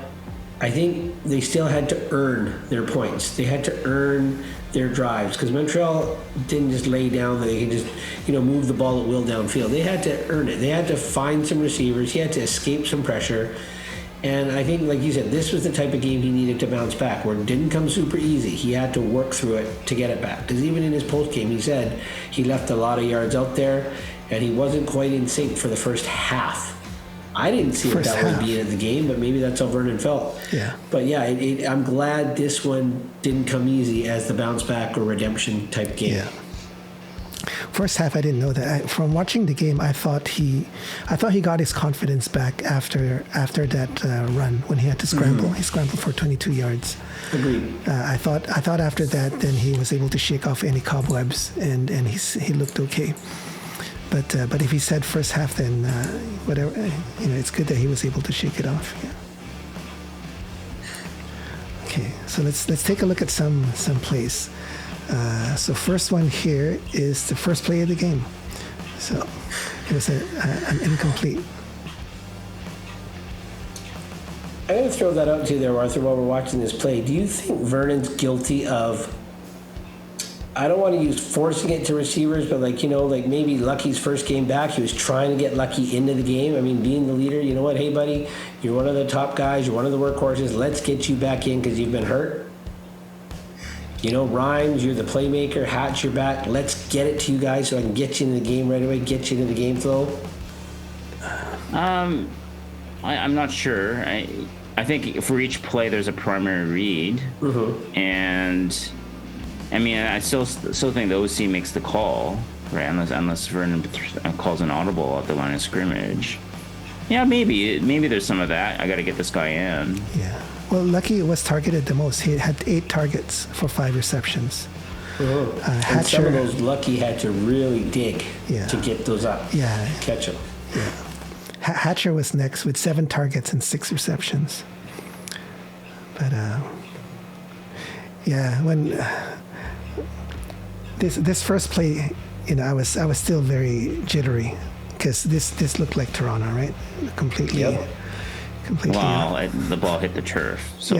I think they still had to earn their points. They had to earn their drives, because Montreal didn't just lay down that they could just, move the ball at will downfield. They had to earn it. They had to find some receivers. He had to escape some pressure. And I think, like you said, this was the type of game he needed to bounce back, where it didn't come super easy. He had to work through it to get it back. Because even in his post game, he said he left a lot of yards out there, and he wasn't quite in sync for the first half. I didn't see it that way being in the game, but maybe that's how Vernon felt. Yeah. But yeah, I'm glad this one didn't come easy as the bounce back or redemption type game. Yeah. First half, I didn't know that. From watching the game, I thought he got his confidence back after that run when he had to scramble. Mm-hmm. He scrambled for 22 yards. Agreed. I thought after that, then he was able to shake off any cobwebs, and he looked okay. But if he said first half, then whatever, it's good that he was able to shake it off. Yeah. Okay, so let's take a look at some plays. So first one here is the first play of the game. So it was an incomplete. I'm going to throw that out to you there, Arthur, while we're watching this play. Do you think Vernon's guilty of, I don't want to use forcing it to receivers, but maybe Lucky's first game back, he was trying to get Lucky into the game. I mean, being the leader, you know what, hey, buddy, you're one of the top guys, you're one of the workhorses, let's get you back in because you've been hurt. Rhymes, you're the playmaker, Hatch, you're back, let's get it to you guys so I can get you into the game right away, get you into the game flow. I'm not sure. I think for each play there's a primary read, and I mean I still think the OC makes the call, right? Unless Vernon calls an audible at the line of scrimmage. Yeah, maybe there's some of that. I got to get this guy in. Yeah. Well, Lucky was targeted the most. He had 8 targets for 5 receptions. And some of those Lucky had to really dig to get those up. Yeah. Catch them. Yeah. Hatcher was next with 7 targets and 6 receptions. But when this first play, I was still very jittery because this looked like Toronto, right? Completely. Yep. Well, the ball hit the turf, so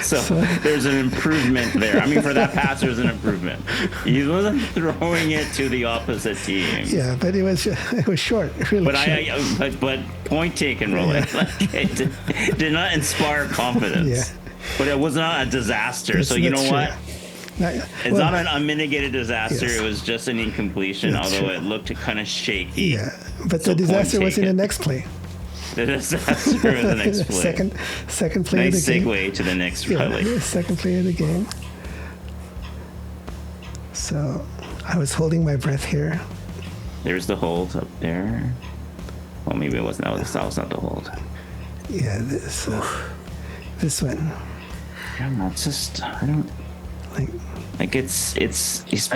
so there's an improvement there. I mean, for that pass, there's an improvement. He wasn't throwing it to the opposite team. Yeah, but it was short, really short. But point taken, Roland. It did not inspire confidence. Yeah. But it was not a disaster. So you know what? It's not an unmitigated disaster. Yes. It was just an incompletion, that's although true. It looked kind of shaky. Yeah, but the disaster was in the next play. The disaster was the next play. Second play nice of the game. Nice segue to the next play. Second play of the game. So I was holding my breath here. There's the hold up there. Well, maybe it wasn't. That was not the hold. Yeah, this one. Yeah, that's just, I don't... Like it's I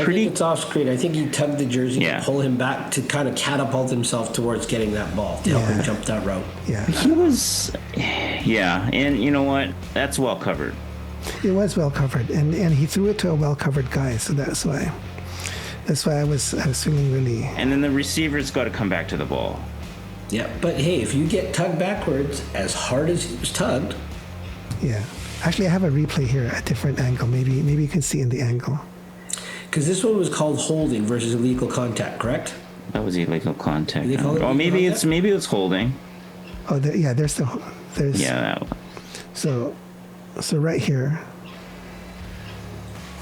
pretty. think it's off screen. I think he tugged the jersey to pull him back to kind of catapult himself towards getting that ball to help him jump that route. Yeah, he was. Yeah, and you know what? That's well covered. It was well covered, and he threw it to a well covered guy, so that's why I was feeling really. And then the receiver's got to come back to the ball. Yeah, but hey, if you get tugged backwards as hard as he was tugged. Yeah. Actually, I have a replay here at a different angle. Maybe you can see in the angle. Because this one was called holding versus illegal contact, correct? That was illegal contact. Maybe it's holding. Oh, there's. Yeah. That one. So right here.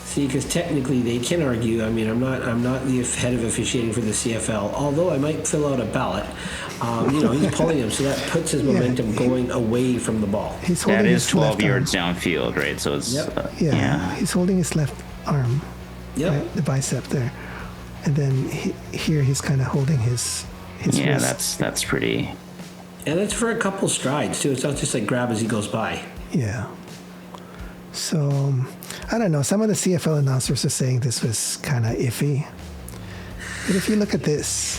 See, because technically they can argue. I mean, I'm not the head of officiating for the CFL. Although I might fill out a ballot. He's pulling him, so that puts his momentum going away from the ball. That is 12 yards downfield, right? So it's he's holding his left arm, right? The bicep there, and then here he's kind of holding his wrist. that's pretty. And it's for a couple strides too. It's not just like grab as he goes by. Yeah. So I don't know. Some of the CFL announcers are saying this was kind of iffy, but if you look at this.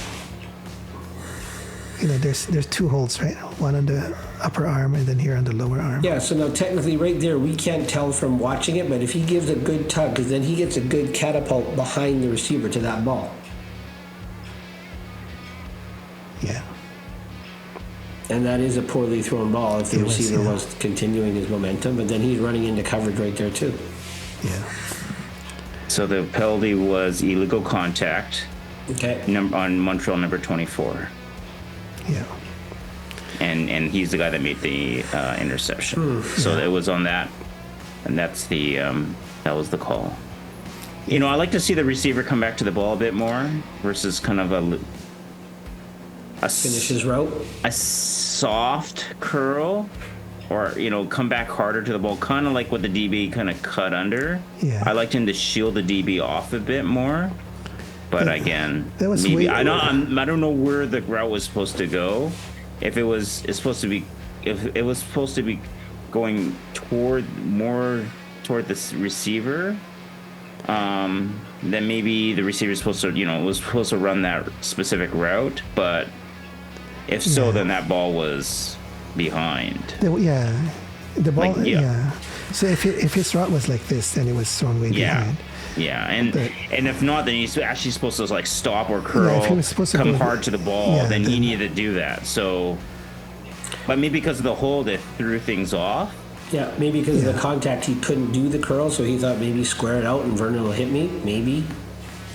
There's 2 holds, right? One on the upper arm and then here on the lower arm. Yeah, so now technically right there, we can't tell from watching it, but if he gives a good tug, because then he gets a good catapult behind the receiver to that ball. Yeah. And that is a poorly thrown ball if the receiver was continuing his momentum, but then he's running into coverage right there too. Yeah. So the penalty was illegal contact. Okay. On Montreal number 24. Yeah. And he's the guy that made the interception. So it was on that, and that's the that was the call. You know, I like to see the receiver come back to the ball a bit more versus kind of Finish his route. a soft curl, or come back harder to the ball, kind of like what the DB kind of cut under. Yeah. I liked him to shield the DB off a bit more. But again, that was maybe way- I don't know where the route was supposed to go. If it was supposed to be going more toward the receiver, then maybe the receiver is supposed to was supposed to run that specific route. But if so, then that ball was behind. The ball. Like, yeah. So if his route was like this, then it was thrown way behind. Yeah, and if not, then he's actually supposed to like stop or curl, if he was supposed to come go- hard to the ball. Yeah, then he then- needed to do that. So, but maybe because of the hold, it threw things off. Yeah, maybe because of the contact, he couldn't do the curl, so he thought maybe square it out and Vernon will hit me. Maybe.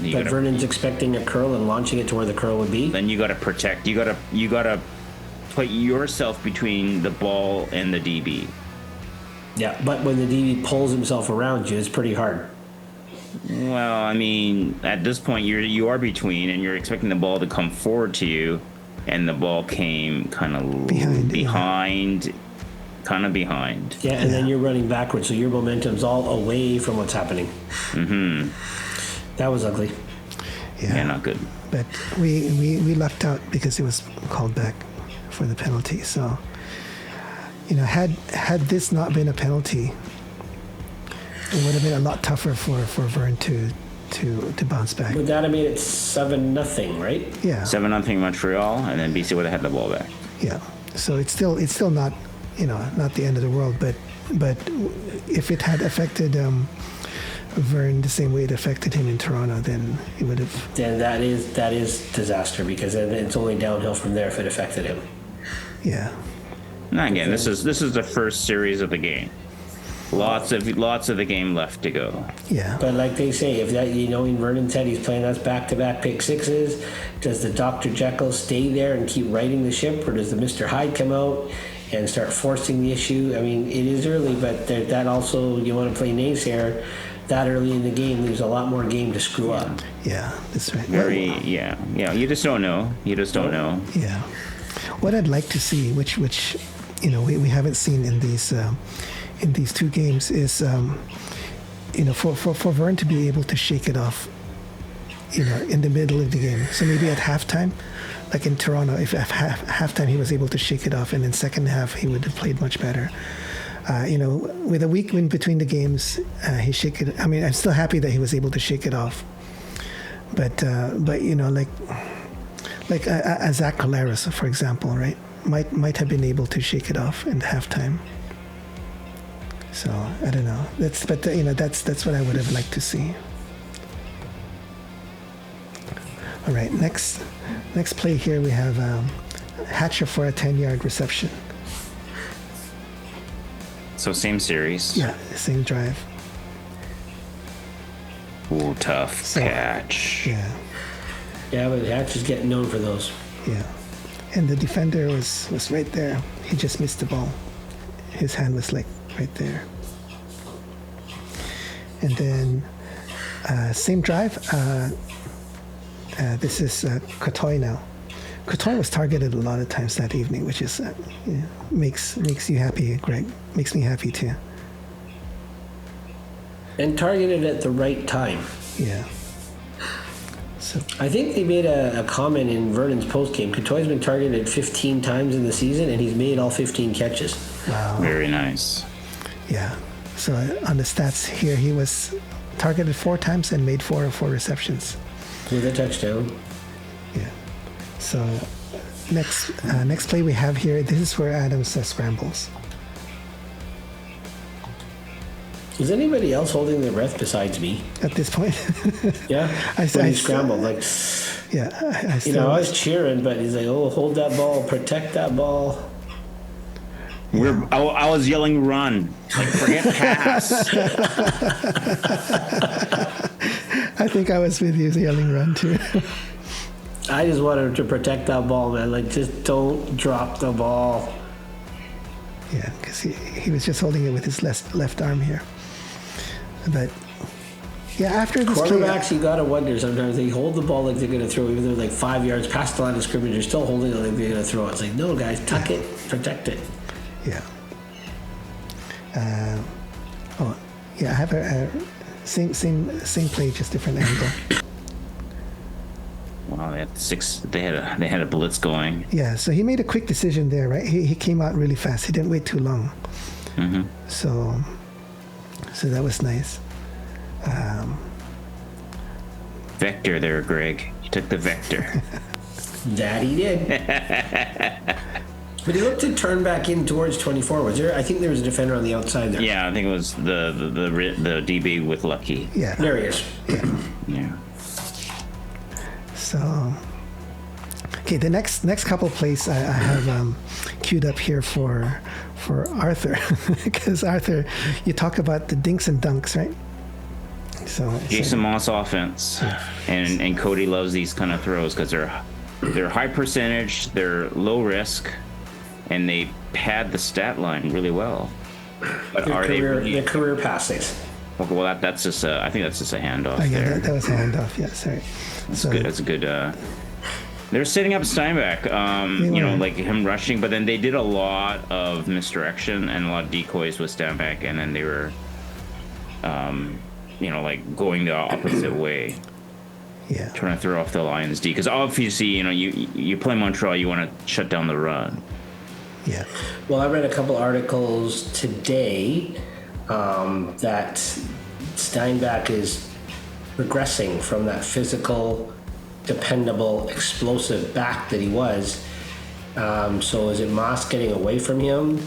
But Vernon's expecting a curl and launching it to where the curl would be. Then you got to protect. You got to put yourself between the ball and the DB. Yeah, but when the DB pulls himself around you, it's pretty hard. Well, I mean, at this point, you are between, and you're expecting the ball to come forward to you, and the ball came kind of behind. Kind of behind. Yeah, and then you're running backwards, so your momentum's all away from what's happening. Mm-hmm. That was ugly. Yeah, not good. But we lucked out because it was called back for the penalty. So, had this not been a penalty, it would have been a lot tougher for Vern to bounce back. Would that have made it 7-0, right? Yeah. 7-0 Montreal, and then BC would have had the ball back. Yeah. So it's still not not the end of the world, but if it had affected Vern the same way it affected him in Toronto, then it would have. Then that is disaster, because then it's only downhill from there if it affected him. Yeah. Now again, this is the first series of the game. Lots of the game left to go. Yeah. But like they say, if that in Vernon's head, he's playing us back-to-back pick sixes. Does the Dr. Jekyll stay there and keep righting the ship, or does the Mr. Hyde come out and start forcing the issue? I mean, it is early, but that also, you want to play naysayer. That early in the game leaves a lot more game to screw up. Yeah, that's right. Yeah. You just don't know. You just don't know. Yeah. What I'd like to see, which we haven't seen in these two games, is for Vern to be able to shake it off, in the middle of the game. So maybe at halftime, like in Toronto, if at halftime he was able to shake it off, and in second half he would have played much better. With a week in between the games, he shake it. I mean, I'm still happy that he was able to shake it off. But like Zach Collaros, for example, right, might have been able to shake it off in halftime. So I don't know. That's what I would have liked to see. All right, next play here we have Hatcher for a 10-yard reception. So same series. Yeah, same drive. Ooh, tough catch. Yeah. Yeah, but Hatch is getting known for those. Yeah. And the defender was right there. He just missed the ball. His hand was like right there. And then same drive. This is Kotoy now. Kotoy was targeted a lot of times that evening, which is makes you happy, Greg. Makes me happy too. And targeted at the right time. Yeah. So I think they made a comment in Vernon's postgame. Kotoy's been targeted 15 times in the season, and he's made all 15 catches. wow. Very nice. Yeah. So on the stats here, he was targeted 4 times and made 4 receptions. With a touchdown. Yeah. So next play we have here. This is where Adams scrambles. Is anybody else holding their breath besides me? At this point, Yeah? I When he s- scrambled, like, yeah, I still. I was cheering, but he's like, oh, hold that ball, protect that ball. I was yelling run. Like, forget pass. I think I was with you yelling run too. I just wanted to protect that ball, man. Like, just don't drop the ball. Yeah, because he was just holding it with his left arm here. But Yeah, after this play, Quarterbacks, you gotta wonder sometimes they hold the ball like they're gonna throw, even though they're like 5 yards past the line of scrimmage, they're still holding it like they're gonna throw it. It's like, no, guys, tuck it, protect it. yeah. I have a same play, just different angle. Wow, they had they had a blitz going. Yeah, so he made a quick decision there, right? He came out really fast. He didn't wait too long. Mm-hmm. So that was nice. Vector there, Greg. You took the vector. That he did. But he looked to turn back in towards 24. Was there? I think there was a defender on the outside there. Yeah, I think it was the DB with Lucky. Yeah. There he is. Yeah. So, okay, the next couple plays I have queued up here for Arthur, because Arthur, you talk about the dinks and dunks, right? So Jason Moss offense, and Cody loves these kind of throws because they're high percentage, they're low risk, and they pad the stat line really well. But Their are career, they really? their career passes. Okay, well that's just I think that's just a handoff oh, yeah, there. that was a handoff. Yeah, sorry. That's good. That's a good. They're setting up Steinbach, like him rushing, but then they did a lot of misdirection and a lot of decoys with Steinbach, and then they were, like going the opposite way. Yeah. Trying to throw off the Lions D, because obviously, you play Montreal, you want to shut down the run. Yeah. Well, I read a couple articles today that Steinbach is regressing from that physical, dependable, explosive back that he was. So is it Moss getting away from him,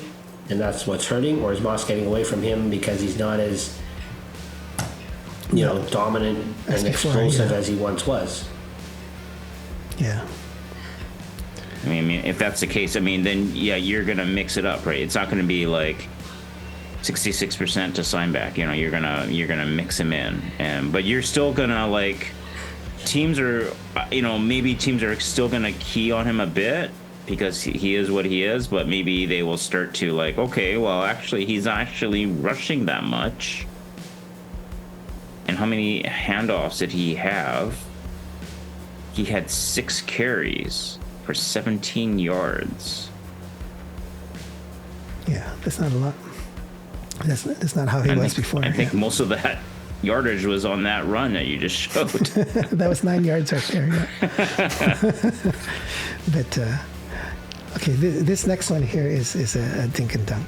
and that's what's hurting, or is Moss getting away from him because he's not as dominant As and before, explosive yeah. as he once was? Yeah. I mean, if that's the case, then you're gonna mix it up, right? It's not gonna be like 66% to Steinbach. You're gonna mix him in, but you're still gonna teams are, maybe teams are still gonna key on him a bit because he is what he is, but maybe they will start to okay, well, actually, he's not actually rushing that much. And how many handoffs did he have? He had 6 carries for 17 yards. Yeah, that's not a lot. That's not how he was before. I think most of that yardage was on that run that you just showed. That was 9 yards right there. Yeah. But okay, this next one here is a dink and dunk.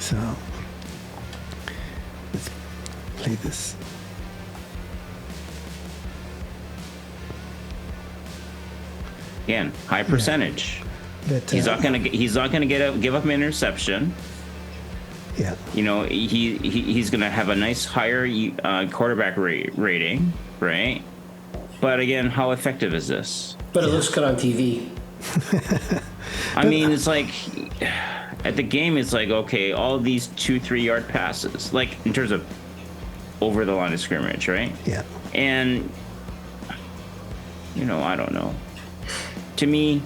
So let's play this. Again, high percentage. But He's not gonna give up an interception. Yeah. He's gonna have a nice higher quarterback rating, right? But again, how effective is this? But it looks good on TV. It's like at the game, it's like, okay, all these 2-3 yard passes, in terms of over the line of scrimmage, right? Yeah. And I don't know. To me,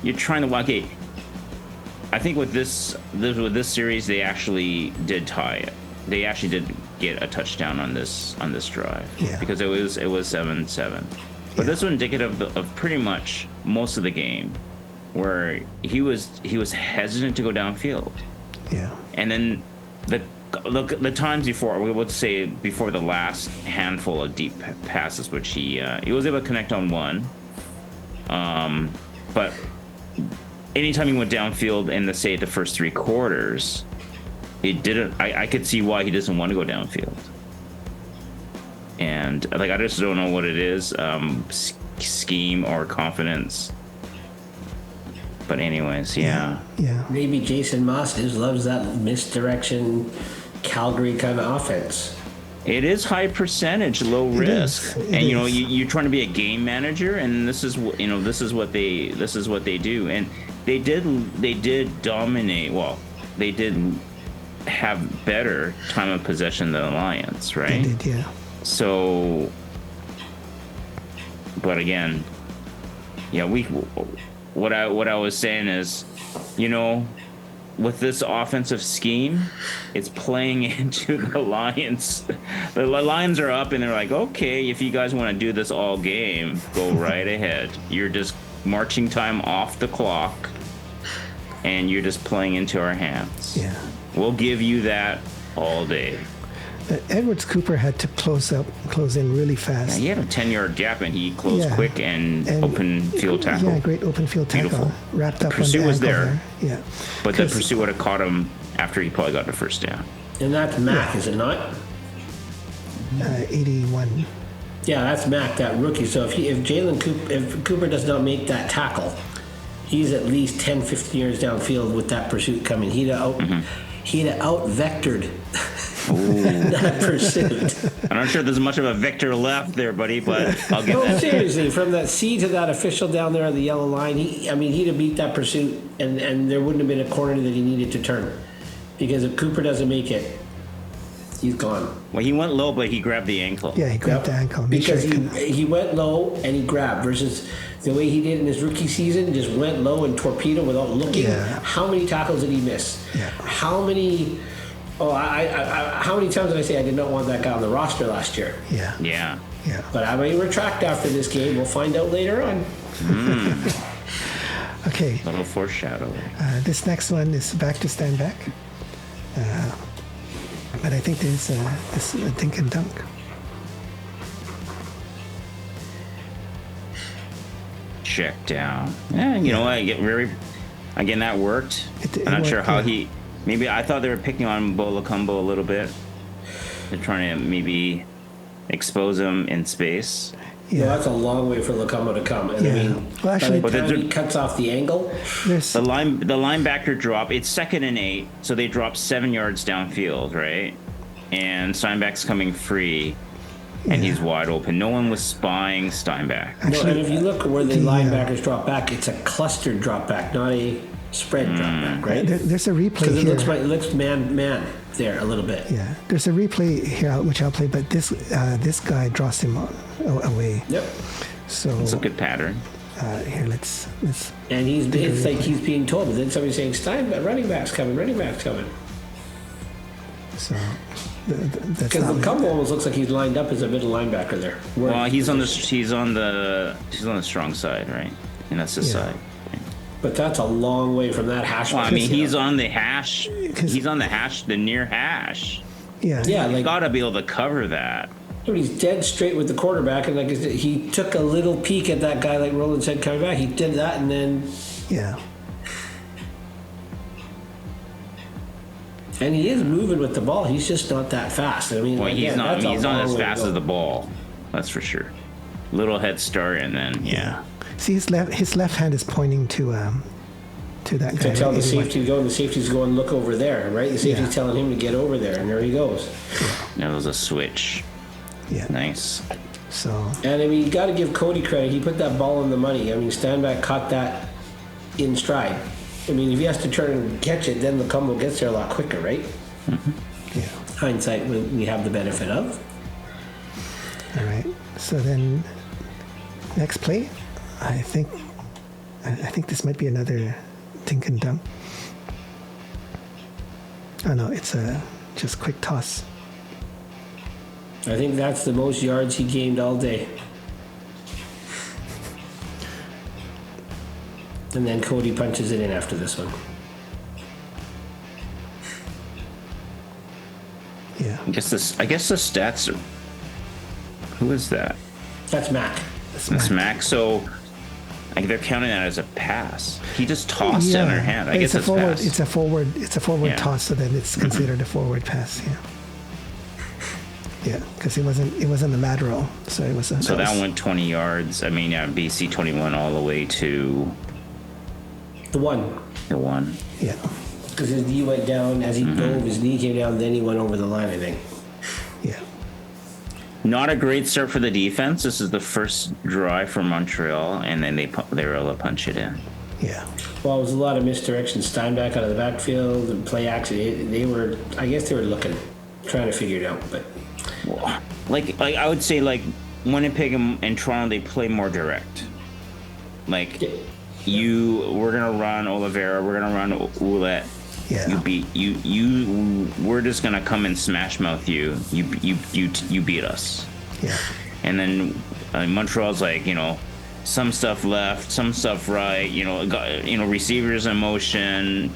you're trying to I think with this series, they actually did tie it. They actually did get a touchdown on this drive, because it was 7-7. But this was indicative of pretty much most of the game, where he was hesitant to go downfield. Yeah. And then the times before, we would say before the last handful of deep passes, which he was able to connect on one. But anytime he went downfield in the first 3 quarters, he didn't. I could see why he doesn't want to go downfield. And I just don't know what it is, scheme or confidence. But anyways, yeah. Maybe Jason Moss loves that misdirection, Calgary kind of offense. It is high percentage, low risk, and you're trying to be a game manager, and this is what they do, and they did dominate. Well, they did have better time of possession than the Lions, right? They did, yeah. So, but again, what I was saying is, with this offensive scheme, it's playing into the Lions. The Lions are up, and they're like, okay, if you guys want to do this all game, go right ahead. You're just marching time off the clock, and you're just playing into our hands. Yeah. We'll give you that all day. Edwards Cooper had to close in really fast. Yeah, he had a 10-yard gap, and he closed quick and open field tackle. Yeah, great open field tackle. Beautiful. Wrapped up Pursuit on the was ankle there. Yeah. But the pursuit would have caught him after he probably got the first down. And that's Mac, is it not? 81. Yeah, that's Mac, that rookie. So if Cooper does not make that tackle, he's at least 10, 15 yards downfield with that pursuit coming. He'd have out-vectored that pursuit. I'm not sure there's much of a victor left there, buddy, but I'll give No, that. seriously, from that C to that official down there on the yellow line, he'd have beat that pursuit, and there wouldn't have been a corner that he needed to turn. Because if Cooper doesn't make it, he's gone. Well, he went low, but he grabbed the ankle. Yeah, he grabbed the ankle. Because he went low and he grabbed versus the way he did in his rookie season, just went low and torpedo without looking. Yeah. How many tackles did he miss? Yeah. How many? Oh, how many times did I say I did not want that guy on the roster last year? Yeah. Yeah. Yeah. But I may retract after this game. We'll find out later on. Okay. A little foreshadowing. This next one is back to stand back. But I think there's this dink and dunk. Check down. Yeah, you know what? Again, that worked. I'm not sure how he. Maybe I thought they were picking on Bolacumbo a little bit. They're trying to maybe expose him in space. Yeah, that's a long way for Lacombo to come. And I mean, well, actually, by the time he cuts off the angle, The linebacker drop. It's 2nd and 8, so they drop 7 yards downfield, right? And Steinbach's coming free, and he's wide open. No one was spying Steinbach. Actually, and if you look where the linebackers drop back, it's a clustered drop back, not a spread drop back, right? There's a replay Because here. it looks man there a little bit. Yeah, there's a replay here which I'll play, but this guy draws him away. Yep. So It's a good pattern. here, let's. And it's like he's being told, but then somebody's saying, Steinbach, running back's coming. So that's Because not. the Cumbo almost looks like he's lined up as a middle linebacker there. Well, he's on the strong side, right? And that's his side. But that's a long way from that hash. Well, I mark. mean, he's on the hash. He's on the hash, the near hash. Yeah. Yeah, You like gotta be able to cover that. but he's dead straight with the quarterback, and like he took a little peek at that guy, like Roland said, coming back. He did that, and then Yeah. and he is moving with the ball. He's just not that fast. I mean, Well, again, he's not. that's a He's not long as way to fast go. as the ball. That's for sure. Little head start, and then See, his left hand is pointing to that guy. To tell the 81. safety to go, and the safety's going, look over there, right? The safety's telling him to get over there, and there he goes. that was a switch. Yeah. Nice. So And I mean, you got to give Cody credit. He put that ball in the money. I mean, Steinbach caught that in stride. I mean, if he has to turn and catch it, then the combo gets there a lot quicker, right? yeah. Hindsight, we have the benefit of. All right. So then, next play, I think this might be another dink and dunk. Oh no, it's a just quick toss. I think that's the most yards he gained all day. And then Cody punches it in after this one. Yeah. I guess the stats are. Who is that? That's Mac. That's Max. So, like, they're counting that as a pass. He just tossed it in her hand. I guess it's forward. pass. It's a forward. It's a forward Yeah. toss, so then it's considered a forward pass. Yeah. Yeah, because it wasn't a lateral, so it was. So that went 20 yards. I mean, BC 21 all the way to The one. the 1. Yeah. Because his knee went down as he dove, his knee came down, then he went over the line, I think. Yeah. Not a great start for the defense. This is the first drive for Montreal, and then they were able to punch it in. Yeah. Well, it was a lot of misdirection. Steinbach out of the backfield and play action. I guess they were looking, trying to figure it out, but. Like I would say, like Winnipeg and Toronto, they play more direct. Like we're gonna run Oliveira, we're gonna run Ouellette, Yeah. You beat you. We're just gonna come and smash mouth you. You beat us. Yeah. And then Montreal's like, some stuff left, some stuff right. Receivers in motion.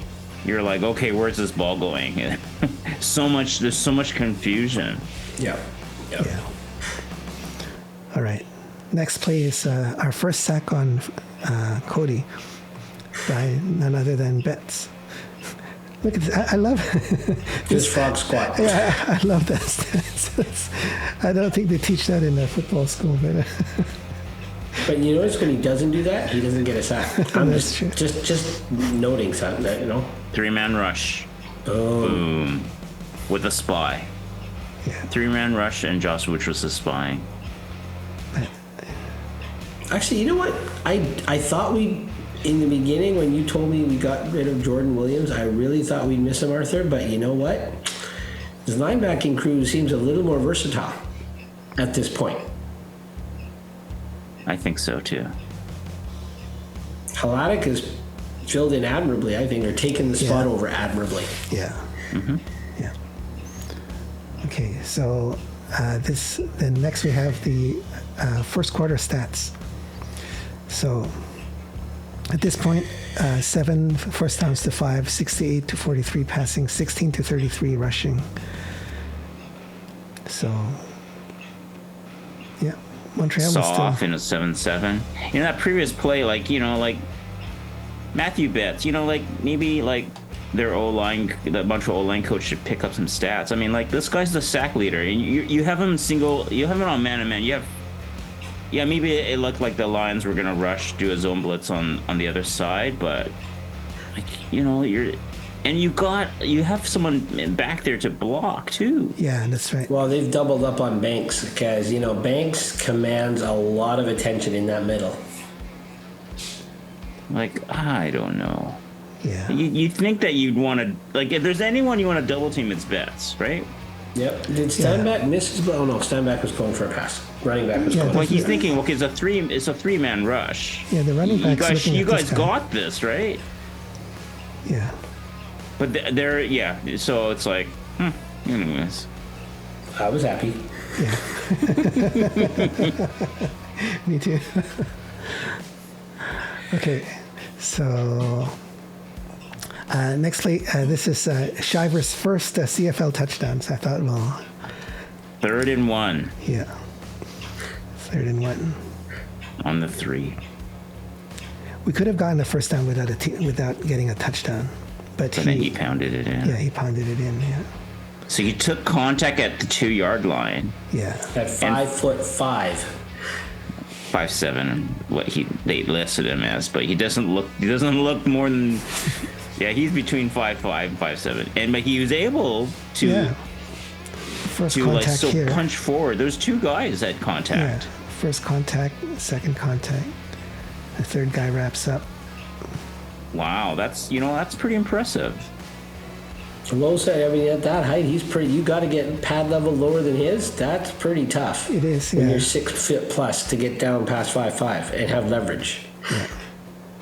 You're like, okay, where's this ball going? There's so much confusion. Yeah. Yeah. All right. Next play is our first sack on Cody by none other than Betts. Look at this. I love This frog squat. Yeah, I love that stance. I don't think they teach that in football school, but But you notice when he doesn't do that, he doesn't get a sack. I'm That's true. just noting something that, 3-man rush. Oh. Boom. With a spy. yeah. 3-man rush, and Josh Witch was the spy. Actually, you know what? I thought in the beginning when you told me we got rid of Jordan Williams, I really thought we'd miss him, Arthur. But you know what? His linebacking crew seems a little more versatile at this point. I think so too. Haladic is filled in admirably, I think, or taken the spot over admirably. Yeah. Yeah. Okay, so then next we have the first quarter stats. So at this point, 7 first downs to 5, 68 to 43 passing, 16 to 33 rushing. So, yeah, Montreal was Soft still... in a 7-7. That previous play, like Matthew Betts, maybe their O-line, the Montreal O-line coach should pick up some stats. I mean, this guy's the sack leader, and you have him on man-to-man. Maybe it looked like the Lions were gonna do a zone blitz on the other side, but you have someone back there to block too. Yeah, that's right. Well, they've doubled up on Banks because, Banks commands a lot of attention in that middle. I don't know. Yeah. You'd think that you'd want to, if there's anyone you want to double team, it's Betts, right? Yep. Did Steinbeck miss his... Oh, no, Steinbeck was going for a pass. Running back was going. Well, he's thinking, okay, it's a 3-man rush. Yeah, the running back. You guys got this, right? Yeah. But so it's like, anyways. I was happy. Yeah. Me too. Okay, so next play, this is Shiver's first CFL touchdown. So I thought, 3rd and 1. Yeah, 3rd and 1 on the 3. We could have gotten the first down without getting a touchdown, but then he pounded it in. Yeah, he pounded it in. Yeah. So he took contact at the 2-yard line. Yeah. At 5'5". 5'7", what they listed him as, but he doesn't look more than he's between 5'5" and 5'7", but he was able to First contact here. punch forward. Those 2 guys had contact. Yeah. First contact, second contact. The third guy wraps up. Wow, that's pretty impressive. Low side, at that height, he's pretty. You got to get pad level lower than his. That's pretty tough. It is. When you're 6 foot plus to get down past 5'5" and have leverage. Yeah.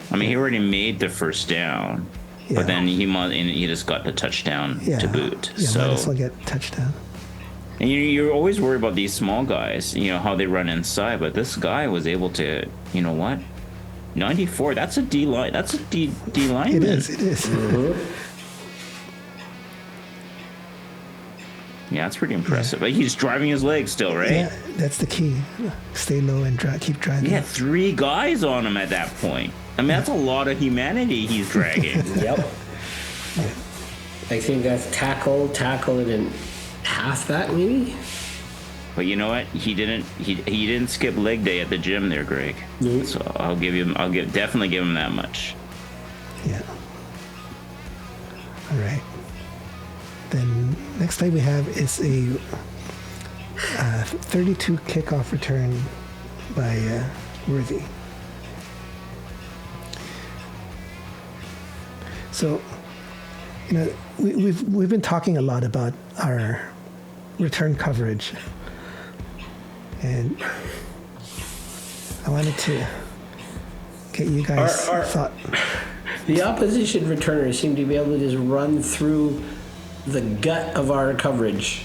I mean, he already made the first down, but then he just got the touchdown to boot. Yeah, so might as well get touchdown. And you're always worried about these small guys, how they run inside, but this guy was able to, 94. That's a D line. That's a D lineman. It is. Mm-hmm. Yeah, that's pretty impressive. Like, he's driving his legs still, right? Yeah, that's the key. Stay low and keep driving. He had 3 guys on him at that point. I mean, that's a lot of humanity he's dragging. Yep. I think that's tackle it in half that maybe. But you know what? He didn't skip leg day at the gym there, Greg. Nope. So definitely give him that much. Yeah. All right. Then next play we have is a 32 kickoff return by Worthy. So, we've been talking a lot about our return coverage, and I wanted to get you guys' thought. The opposition returners seem to be able to just run through the gut of our coverage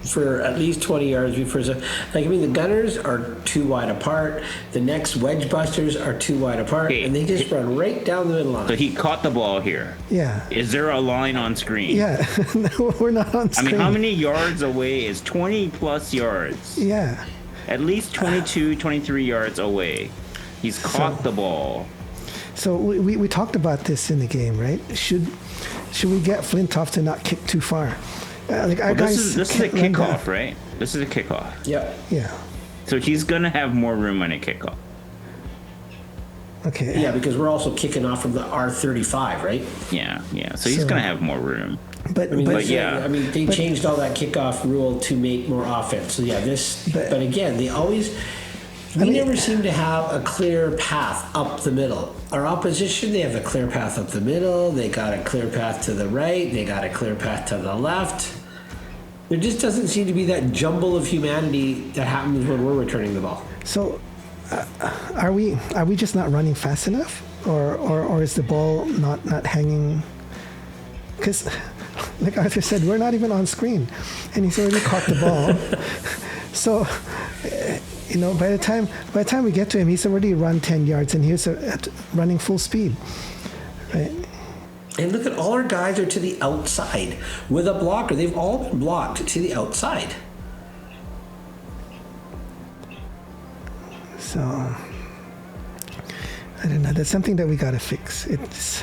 for at least 20 yards before. The gunners are too wide apart. The next wedge busters are too wide apart, and they just run right down the middle line. So he caught the ball here. Yeah. Is there a line on screen? Yeah. No, we're not on screen. I mean, how many yards away is 20 plus yards? Yeah. At least 22, 23 yards away. He's caught the ball. So we talked about this in the game, right? Should we get Flintoff to not kick too far? This is a kickoff, right? This is a kickoff. Yep. Yeah. So he's going to have more room on a kickoff. Okay. Yeah, because we're also kicking off from the R35, right? Yeah. So he's going to have more room. But they changed all that kickoff rule to make more offense. So yeah, but again, we never seem to have a clear path up the middle. Our opposition, they have a clear path up the middle. They got a clear path to the right. They got a clear path to the left. There just doesn't seem to be that jumble of humanity that happens when we're returning the ball. So, are we just not running fast enough, or is the ball not hanging? Because, like Arthur said, we're not even on screen, and he's already caught the ball. So, by the time we get to him, he's already run 10 yards, and he's running full speed, right? And look at all our guys are to the outside with a blocker. They've all been blocked to the outside. So I don't know. That's something that we got to fix. It's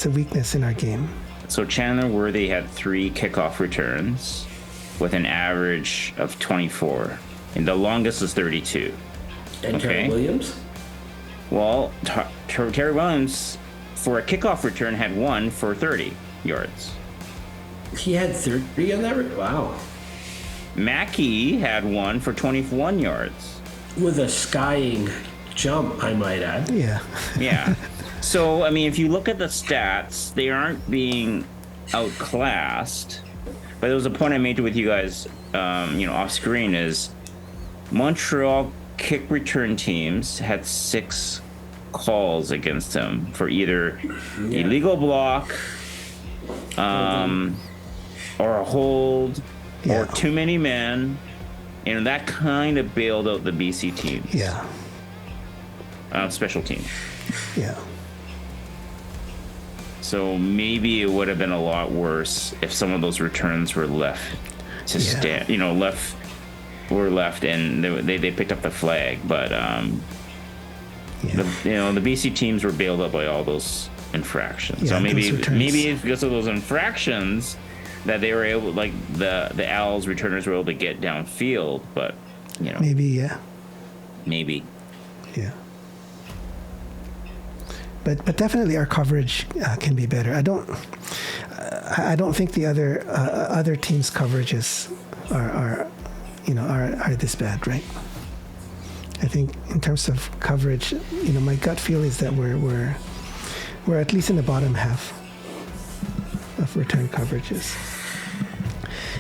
a weakness in our game. So Chandler Worthy had 3 kickoff returns with an average of 24. And the longest is 32. And Terry Williams? Well, Terry Williams, for a kickoff return, had 1 for 30 yards. He had 30 on that? Wow. Mackey had 1 for 21 yards. With a skying jump, I might add. Yeah. Yeah. So, I mean, if you look at the stats, they aren't being outclassed. But there was a point I made with you guys, off screen is Montreal kick return teams had 6 calls against them for either illegal block, or a hold, or too many men, and that kind of bailed out the BC teams. Yeah. Special teams. Yeah. So maybe it would have been a lot worse if some of those returns were left to stand. Were left and they picked up the flag, but the BC teams were bailed out by all those infractions. So maybe because of those infractions that they were able, like the Owls returners were able to get downfield, but maybe. Yeah. But definitely our coverage can be better. I don't think the other teams' coverages are this bad, right? I think in terms of coverage, my gut feel is that we're at least in the bottom half of return coverages.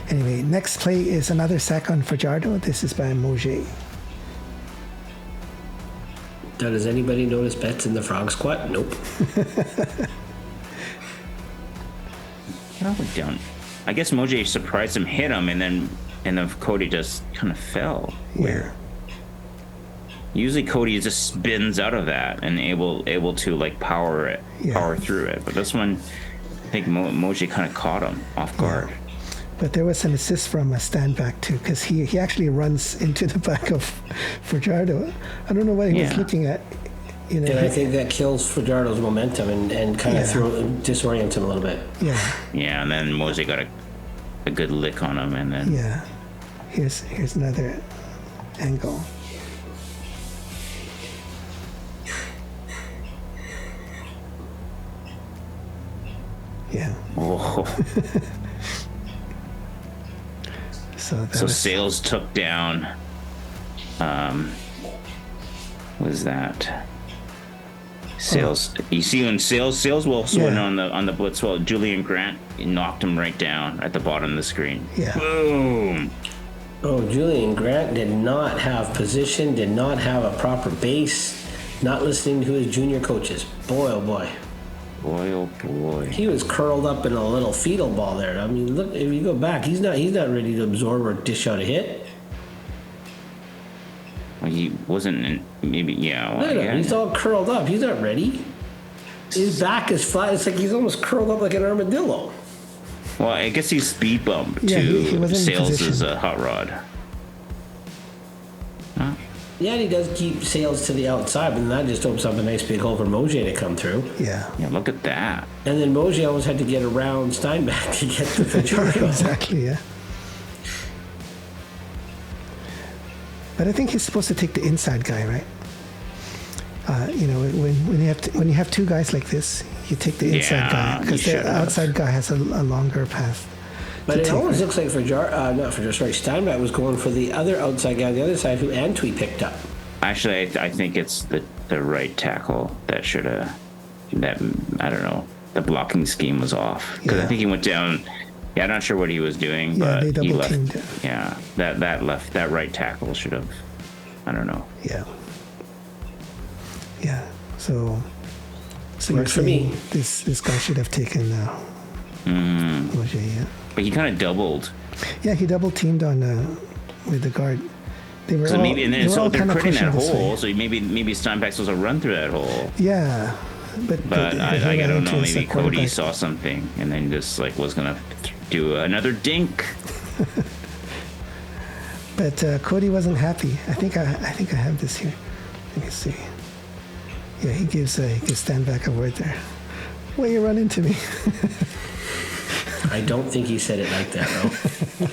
Anyway, next play is another sack on Fajardo. This is by Moje. Now, does anybody notice bets in the frog squat? Nope. I guess Moje surprised him, hit him, and then Cody just kind of fell. Yeah. Usually Cody just spins out of that and able to like power through it. But this one, I think Moje kind of caught him off guard. Yeah. But there was an assist from a stand back too, because he actually runs into the back of Fajardo. I don't know what he was looking at. And I think that kills Fajardo's momentum and kind of disorients him a little bit. Yeah. Yeah, and then Moje got a good lick on him, and then here's another angle. Yeah. Oh. So Sales took down. What is that? Sales. You see when Sales will swing on the blitz. Well, Julian Grant knocked him right down at the bottom of the screen. Yeah. Boom. Oh, Julian Grant did not have position, did not have a proper base, not listening to his junior coaches. Boy, oh boy. Boy, oh boy. He was curled up in a little fetal ball there. I mean, look, if you go back, he's not ready to absorb or dish out a hit. Well, he wasn't in, maybe, yeah. Well, No, yeah. he's all curled up. He's not ready. His back is flat. It's like he's almost curled up like an armadillo. Well, I guess he's speed bump Yeah, he to wasn't in Sales' position. hot rod. Huh? Yeah, and he does keep Sales to the outside, but then that just opens up a nice big hole for Mosier to come through. Yeah. Yeah, look at that. And then Mosier almost had to get around Steinbach to get to Fajardo. Exactly, yeah. But I think he's supposed to take the inside guy, right? You know, when you have two guys like this, you take the inside Yeah, guy you because the should have. outside guy has a longer path. But to it take, almost right? looks like Steinbach was going for the other outside guy on the other side who Antwi picked up. Actually, I think it's the right tackle that should have, I don't know, the blocking scheme was off. Because I Yeah. think he went down, yeah, I'm not sure what he was doing, Yeah, but they he double left. teamed it. Yeah, that right tackle should have, I don't know. Yeah. Yeah. So you're Works for me. saying this guy should have taken Mosier, yeah. But he kind of doubled. Yeah, he double teamed on with the guard. They were So all, maybe, and then they were so all they're kinda creating that pushing this hole. way. So maybe Steinbach's supposed to run through that hole. Yeah, but But he I ran don't into know. his, Maybe Cody quarterback. saw something and then just like was gonna do another dink. But Cody wasn't happy. I think I have this here. Let me see. Yeah, he gives Steinbach a word there. Why you run into me? I don't think he said it like that, though.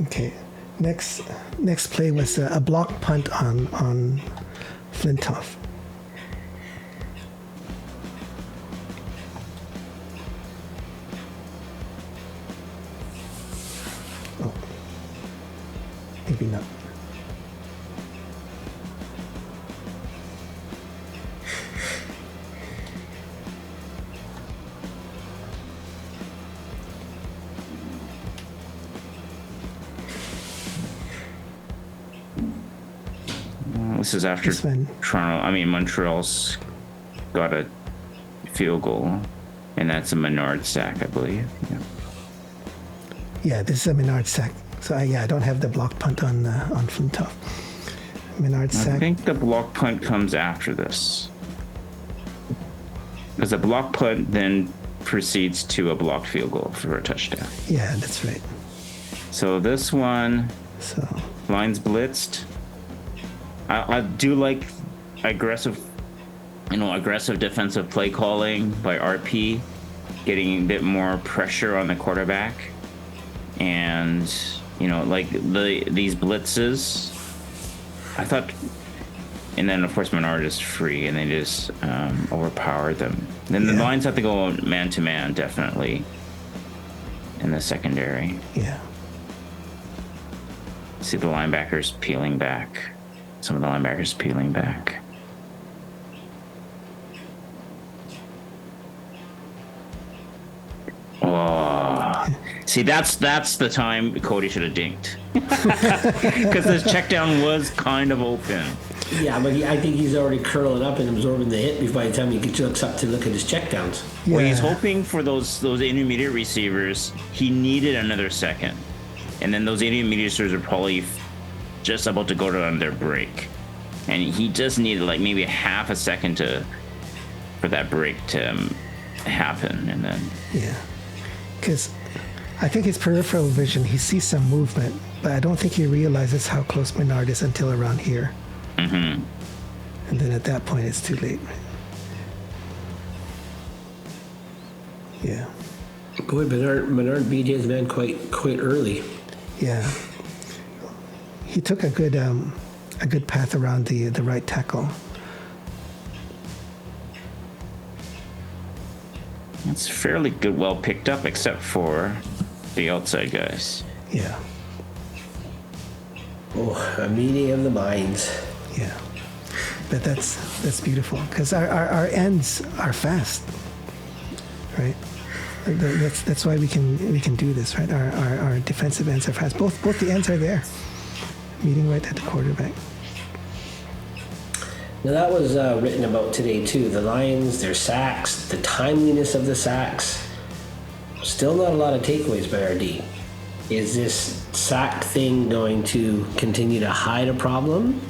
Okay. Next play was a block punt on Flintoff. Oh, maybe not. This is after This one. Montreal's got a field goal, and that's a Menard sack, I believe. Yeah. Yeah, this is a Menard sack. So I don't have the block punt on Flintoff. Menard I sack. think the block punt comes after this, because the block punt then proceeds to a blocked field goal for a touchdown. Yeah, that's right. So this one, So lines blitzed. I do like aggressive defensive play calling by RP, getting a bit more pressure on the quarterback, and like these blitzes. I thought, and then of course Menard is free, and they just overpowered them. Then the Yeah. Lions have to go man to man, definitely, in the secondary. yeah. See the linebackers peeling back. Some of the linebackers peeling back. Oh, see, that's the time Cody should have dinked, because his check down was kind of open. Yeah, but I think he's already curling up and absorbing the hit by the time he looks up to look at his checkdowns. Yeah. Well, he's hoping for those intermediate receivers. He needed another second, and then those intermediate receivers are probably just about to go on their break, and he just needed like maybe a half a second for that break to happen, and then Yeah, because I think his peripheral vision, he sees some movement, but I don't think he realizes how close Menard is until around here. Mm-hmm. And then at that point, it's too late. Right? Yeah, Boy, Menard beat his man quite early. yeah. He took a good path around the right tackle. it's fairly good, well picked up, except for the outside guys. Yeah, Oh, a meeting of the minds. yeah. But that's beautiful because our ends are fast, right? That's why we can do this, right? Our defensive ends are fast. Both the ends are there, meeting right at the quarterback. Now that was written about today too. The Lions, their sacks, the timeliness of the sacks. Still not a lot of takeaways by RD. Is this sack thing going to continue to hide a problem?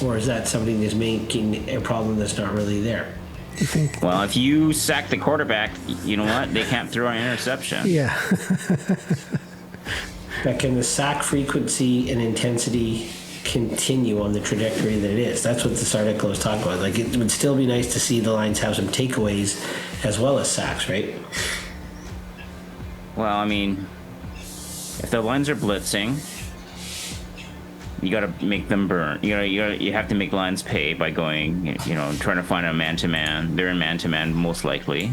Or is that something that's making a problem that's not really there? You think? Well, if you sack the quarterback, you know what? They can't throw an interception. Yeah. But can the sack frequency and intensity continue on the trajectory that it is? That's what this article is talking about. Like, it would still be nice to see the Lions have some takeaways as well as sacks, right? Well, I mean, if the Lions are blitzing, you got to make them burn. You have to make Lions pay by going, trying to find a man-to-man. They're in man-to-man most likely,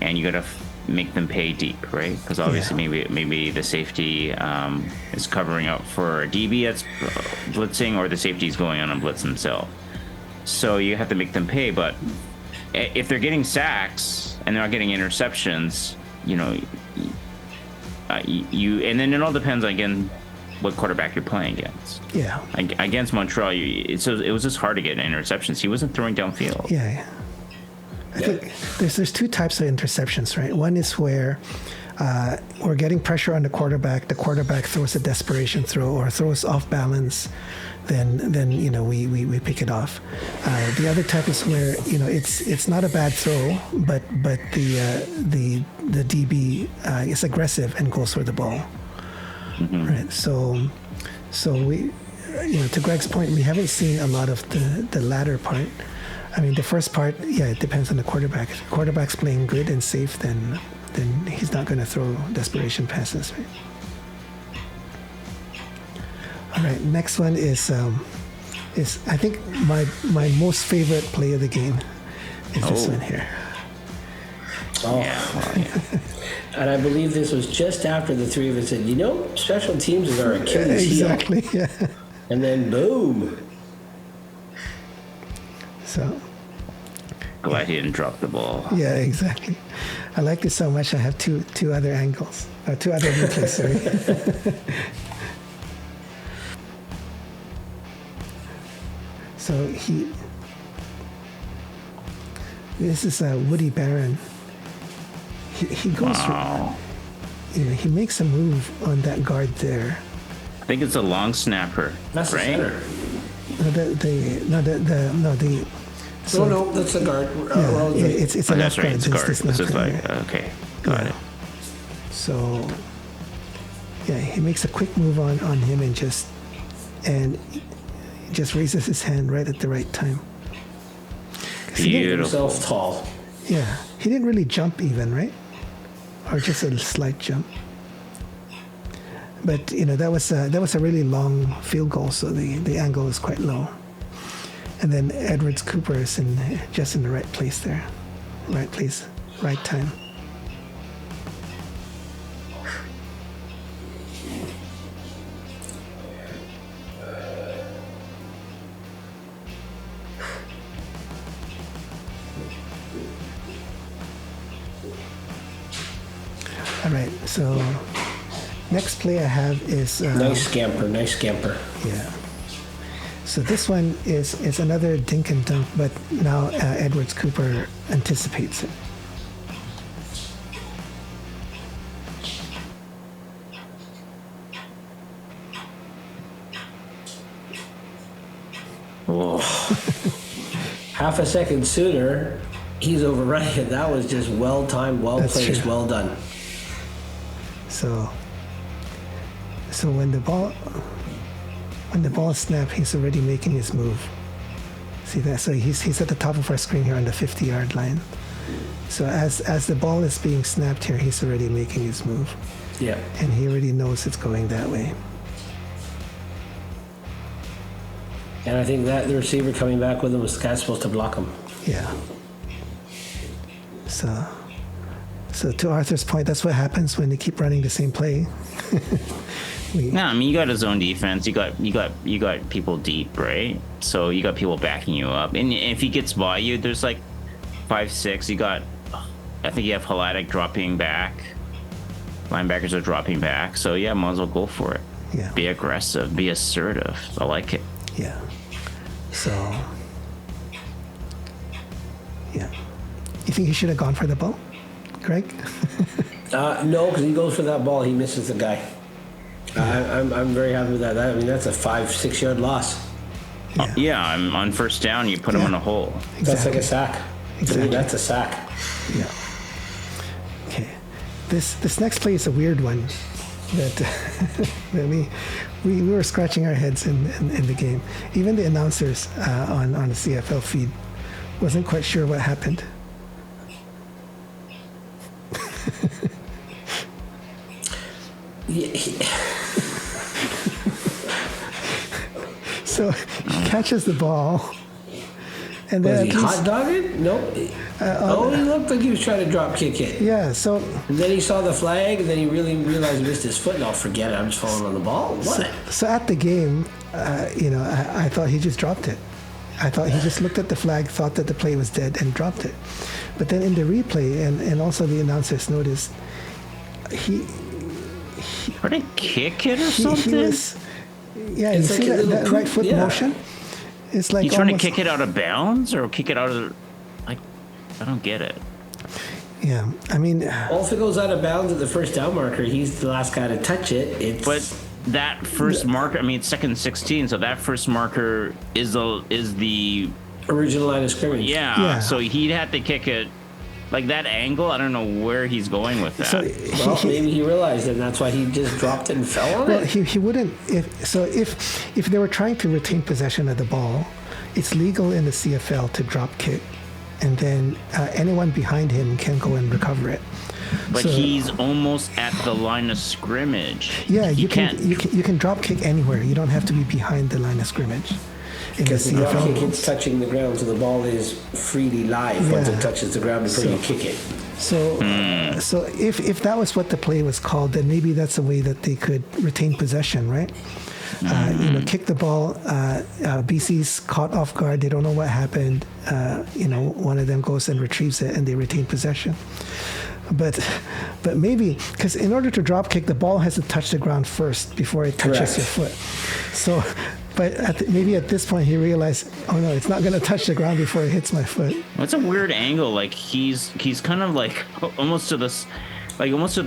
and you got to make them pay deep, right? Because obviously maybe the safety is covering up for a DB that's blitzing, or the safety is going on a blitz themselves. So you have to make them pay. But if they're getting sacks and they're not getting interceptions, and then it all depends again what quarterback you're playing against. Yeah. Against Montreal, it was just hard to get interceptions. He wasn't throwing downfield. Yeah. I think there's two types of interceptions, right? One is where we're getting pressure on the quarterback throws a desperation throw or throws off balance, then we pick it off. The other type is where it's not a bad throw, but the DB is aggressive and goes for the ball. Mm-hmm. Right. So we, to Greg's point, we haven't seen a lot of the latter part. I mean, the first part, it depends on the quarterback. If the quarterback's playing good and safe, then he's not going to throw desperation passes, right? All right, next one is I think my most favorite play of the game is this one here. Oh, yeah. And I believe this was just after the three of us said, special teams is our Achilles heel. Exactly, yeah. And then boom. So. Glad he didn't drop the ball. Yeah, exactly. I like this so much. I have two other angles, two other replays. Sorry. So this is Woody Barron. He goes. Wow. He makes a move on that guard there. I think it's a long snapper. That's right? the center. No, that's the guard. It's a that's right. It's guard. This is like okay, got it. So he makes a quick move on him and just raises his hand right at the right time. Beautiful. He made himself tall. Yeah, he didn't really jump even, right? Or just a slight jump. But that was a really long field goal, so the angle is quite low. And then Edwards Cooper is just in the right place there, right place, right time. All right, so next play I have is... Nice scamper. Yeah. So this one is another dink and dunk, but now Edwards Cooper anticipates it. Whoa. Half a second sooner, he's overrunning it. That was just well timed, well placed, well done. So when the ball is snapped, he's already making his move. See that? So he's at the top of our screen here on the 50-yard line. So as the ball is being snapped here, he's already making his move. Yeah. And he already knows it's going that way. And I think that the receiver coming back with him was the guy supposed to block him. Yeah. So to Arthur's point, that's what happens when they keep running the same play. No, I mean, you got a zone defense. You got people deep, right? So you got people backing you up. And if he gets by you, there's like 5-6. I think you have Halatic dropping back. Linebackers are dropping back. So yeah, might as well go for it. Yeah. Be aggressive. Be assertive. I like it. Yeah. So Yeah. You think he should have gone for the ball, Greg? No, because he goes for that ball, he misses the guy. I'm very happy with that. I mean, that's a 5-6 yard loss. Yeah, I'm on first down. You put him in a hole. Exactly. That's like a sack. Exactly. To me, that's a sack. Yeah. Okay. This next play is a weird one that, that we were scratching our heads in the game. Even the announcers on the CFL feed wasn't quite sure what happened. So he catches the ball, and Was then he hot dogged? No. He looked like he was trying to drop kick it. yeah. So And then he saw the flag, and then he really realized he missed his foot. And I'll forget it. I'm just falling on the ball. What? so at the game, I thought he just dropped it. I thought he just looked at the flag, thought that the play was dead, and dropped it. But then in the replay, and also the announcers noticed, he Or to kick it or he something? was, yeah, you It's see like a that little right poop, foot yeah. motion? It's like He's trying to almost- kick it out of bounds or kick it out of like I don't get it. Yeah, I mean, Well, if it goes out of bounds at the first down marker, he's the last guy to touch it. It's But that first marker, I mean, it's second 16, so that first marker is the original line of scrimmage. Yeah. So he'd have to kick it like that angle. I don't know where he's going with that. so Well, maybe he realized it, and that's why he just dropped it and fell on well, it. he wouldn't. If they were trying to retain possession of the ball, it's legal in the CFL to drop kick, and then anyone behind him can go and recover it. But So- he's almost at the line of scrimmage. Yeah, He you can't. you can drop kick anywhere. You don't have to be behind the line of scrimmage. In the Because the drop kick, CFL. it's touching the ground, so the ball is freely live once Yeah. it touches the ground before you kick it. So, so if that was what the play was called, then maybe that's a way that they could retain possession, right? Kick the ball. BC's caught off guard. They don't know what happened. One of them goes and retrieves it, and they retain possession. But maybe because in order to drop kick, the ball has to touch the ground first before it touches Correct. your foot. So, but maybe at this point he realized, oh no, it's not going to touch the ground before it hits my foot. It's a weird angle. Like he's kind of like almost to the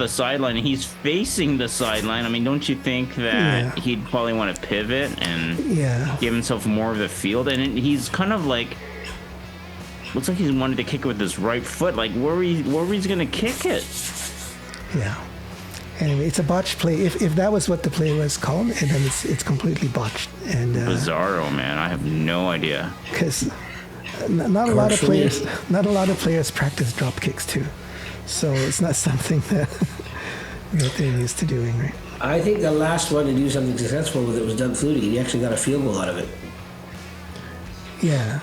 sideline. And he's facing the sideline. I mean, don't you think that Yeah. he'd probably want to pivot and Yeah. give himself more of the field? And he's kind of like looks like he wanted to kick it with his right foot. Like where he's gonna kick it? Yeah. Anyway, it's a botched play. If that was what the play was called, and then it's completely botched. And Bizarro, man. I have no idea. because not a lot of for me. players practice drop kicks too, so it's not something that they're used to doing, right? I think the last one to do something successful with it was Doug Flutie. He actually got a field goal out of it. Yeah.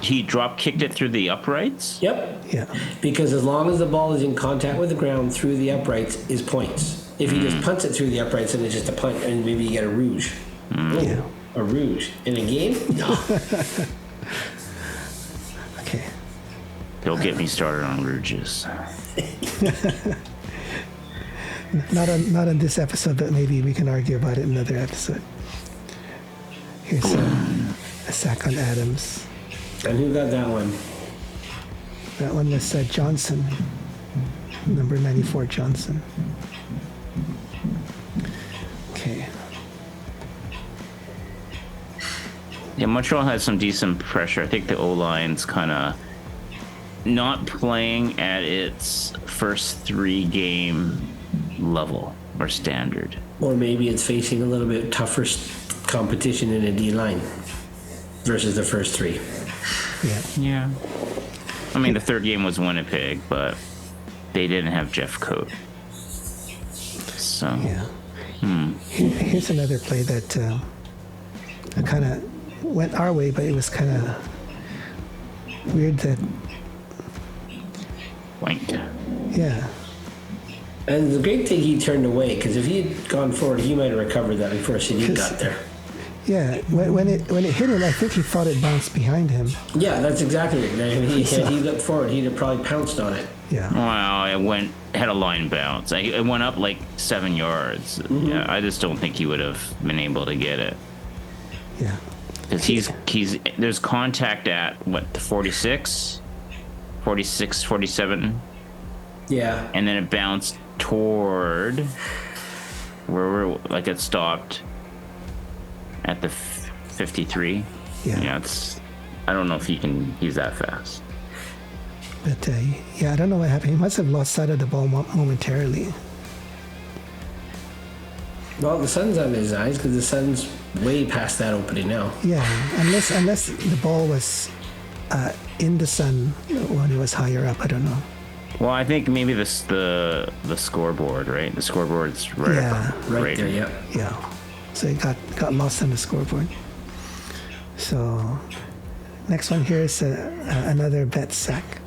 He drop kicked it through the uprights. Yep. Yeah. Because as long as the ball is in contact with the ground through the uprights is points. If he just punts it through the uprights, then it's just a punt, and maybe you get a rouge. Yeah. A rouge in a game? No. Okay. Don't get me started on rouges. Not on this episode, but maybe we can argue about it in another episode. Here's a sack on Adams. And who got that one? That one was Johnson, number 94 Johnson. Okay. Yeah, Montreal has some decent pressure. I think the O-line's kind of not playing at its first 3-game level or standard. Or maybe it's facing a little bit tougher competition in a D line versus the first 3. Yeah. Yeah. I mean, the third game was Winnipeg, but they didn't have Jeff Coate. So, Yeah. Here's another play that kind of went our way, but it was kind of weird that, wank. yeah. And the great thing, he turned away, because if he had gone forward, he might have recovered that before Sadiq got there. Yeah, when it hit him, I think he thought it bounced behind him. Yeah, that's exactly it. Had he looked forward, he'd have probably pounced on it. Yeah. Wow, it had a line bounce. It went up like 7 yards. Yeah, I just don't think he would have been able to get it. Yeah. Because there's contact at what, the 46? 46, 47. Yeah. And then it bounced toward where like it stopped at the 53. Yeah. I don't know if he's that fast. But yeah, I don't know what happened. He must have lost sight of the ball momentarily. Well, the sun's on his eyes because the sun's way past that opening now. Yeah, unless the ball was in the sun when it was higher up. I don't know. Well, I think maybe the scoreboard, right? The scoreboard's right up, right there. Yeah. Yeah. So it got lost on the scoreboard. So next one here is another bet sack.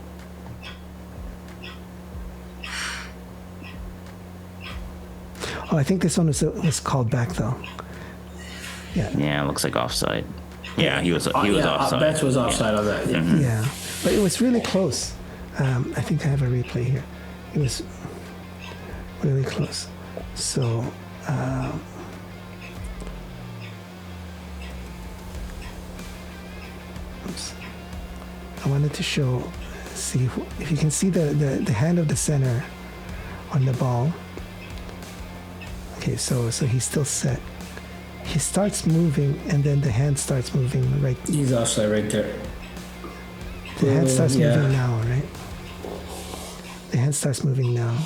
Oh, I think this one was called back though. Yeah. Yeah, it looks like offside. Yeah, he was offside. Betts was offside on that. Yeah. Mm-hmm. Yeah, but it was really close. I think I have a replay here. It was really close. So oops. I wanted to see if you can see the hand of the center on the ball. Okay, so he's still set. He starts moving, and then the hand starts moving right. He's offside right there. The hand starts moving now, right? The hand starts moving now.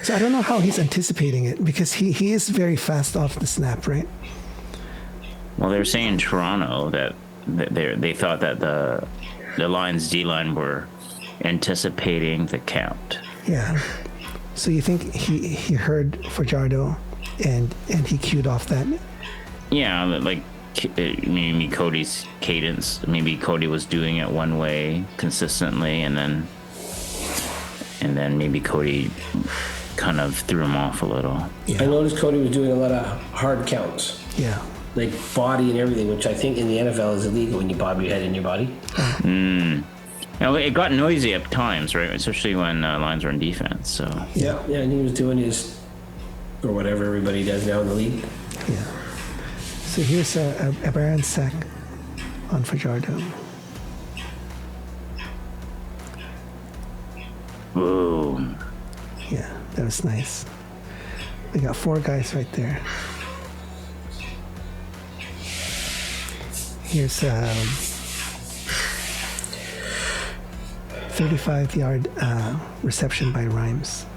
So I don't know how he's anticipating it because he is very fast off the snap, right? Well, they were saying in Toronto that they thought that the Lions D-line were anticipating the count. Yeah. So you think he heard Fajardo and he cued off that? Yeah, like maybe Cody's cadence. Maybe Cody was doing it one way consistently, and then maybe Cody kind of threw him off a little. Yeah. I noticed Cody was doing a lot of hard counts. Yeah. Like body and everything, which I think in the NFL is illegal when you bob your head in your body. Now, it got noisy at times, right? Especially when Lions were in defense. So yeah, and he was doing his, or whatever everybody does now in the league. Yeah. So here's a Baron sack on Fajardo. boom. Yeah, that was nice. We got 4 guys right there. Here's 35-yard reception by Rhymes.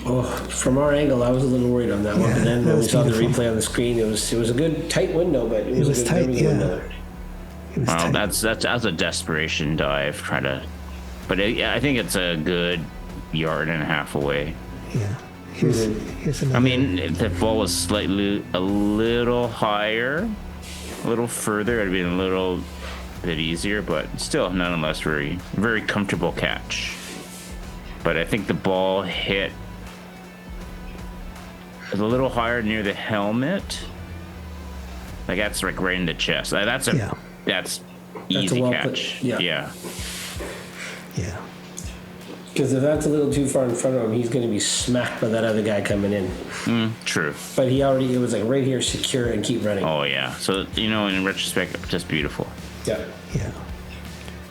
Oh, from our angle, I was a little worried on that one. Yeah, But then when we saw beautiful. the replay on the screen, it was a good tight window, but it was a good tight, very good yeah. window. It was Well, tight. that's a desperation dive. But I think it's a good yard and a half away. Yeah. Here's another. I mean, if the ball was a little higher, a little further, it'd been a little bit easier, but still, nonetheless, very, very comfortable catch. But I think the ball hit a little higher near the helmet. Like that's like right in the chest. That's easy well catch. put- yeah. Yeah. Because if that's a little too far in front of him, he's going to be smacked by that other guy coming in. True. But it was like right here, secure, and keep running. Oh yeah. So in retrospect, just beautiful. Yeah. Yeah.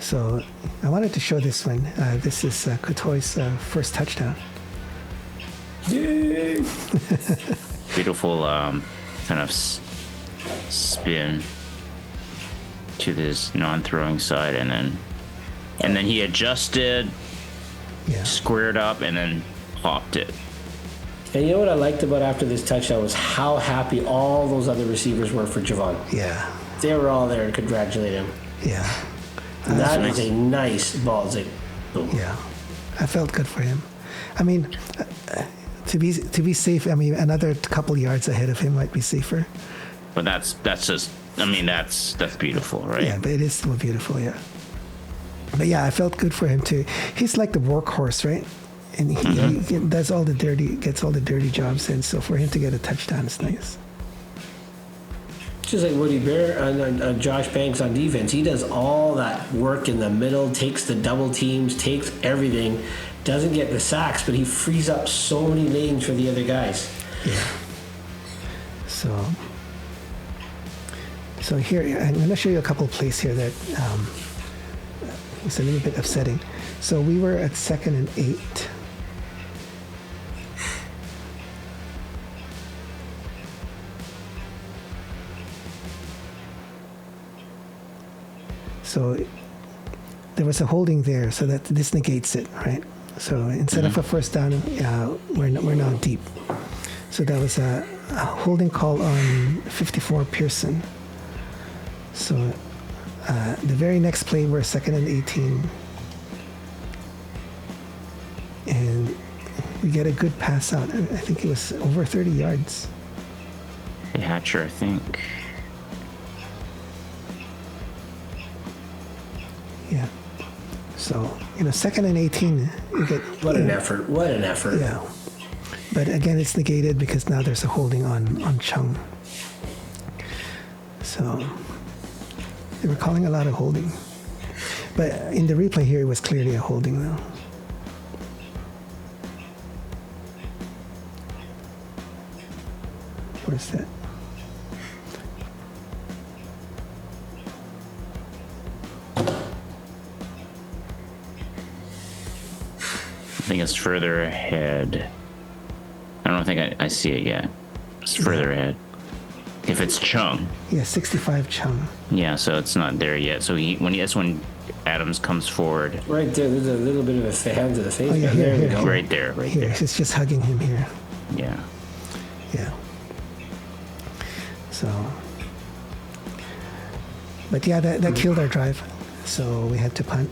So I wanted to show this one. This is Couture's first touchdown. Yay! Beautiful kind of spin to this non-throwing side, and then he adjusted, squared up, and then popped it. And you know what I liked about after this touchdown was how happy all those other receivers were for Javon. Yeah. They were all there to congratulate him. Yeah. And that is a nice ball. It's like, boom. Yeah. I felt good for him. I mean, to be safe, I mean, another couple yards ahead of him might be safer. But that's just, I mean, that's beautiful, right? Yeah, but it is still beautiful, yeah. But yeah, I felt good for him too. He's like the workhorse, right? And he does gets all the dirty jobs in. So for him to get a touchdown is nice. Just like Woody Bear and Josh Banks on defense. He does all that work in the middle, takes the double teams, takes everything, doesn't get the sacks, but he frees up so many lanes for the other guys. Yeah. So So here, I'm going to show you a couple plays here that it's a little bit upsetting. So we were at 2nd and 8. So there was a holding there, so that this negates it, right? So instead of a first down, we're now deep. So that was a holding call on 54 Pearson. So the very next play, we're 2nd and 18. And we get a good pass out. I think it was over 30 yards. The Hatcher, I think. Yeah. So, 2nd and 18, you get... What an effort. What an effort. Yeah. But again, it's negated because now there's a holding on Chung. So they were calling a lot of holding. But in the replay here, it was clearly a holding though. Where's that? I think it's further ahead. I don't think I see it yet. It's further ahead. If it's Chung. Yeah, 65 Chung. Yeah, so it's not there yet. So that's when Adams comes forward. Right there, there's a little bit of a hand to the face. Oh, yeah, there we here. go. Right there, right Here, there. it's just hugging him here. Yeah. Yeah. So, but yeah, that killed our drive. So we had to punt.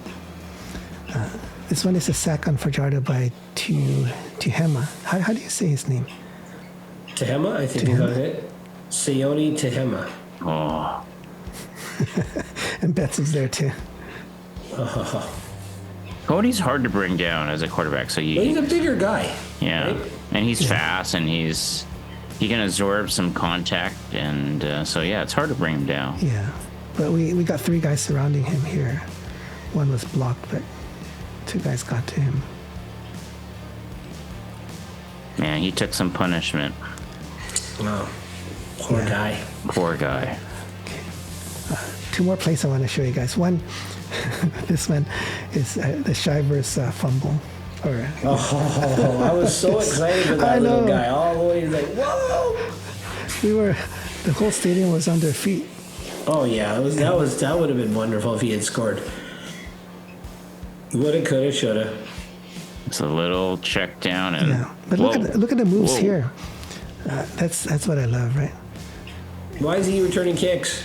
This one is a sack on Fajardo by Tuhema. How do you say his name? Tehema, I think he's on it. Sione Tehema. Oh. And Betts is there too. Cody's hard to bring down as a quarterback. So But he's a bigger guy. yeah, right? and he's fast, and he can absorb some contact, and so yeah, it's hard to bring him down. Yeah. But we got 3 guys surrounding him here. One was blocked, but 2 guys got to him. Man, he took some punishment. Oh, poor guy. Poor guy. 2 more plays I want to show you guys. One, this one is the Shivers fumble. Oh, I was so excited for that little guy. All the way, like, whoa! The whole stadium was on their feet. Oh yeah, that would have been wonderful if he had scored. Woulda, coulda, shoulda. It's a little check down, and Yeah, but look at the moves here. That's what I love, right? Why is he returning kicks?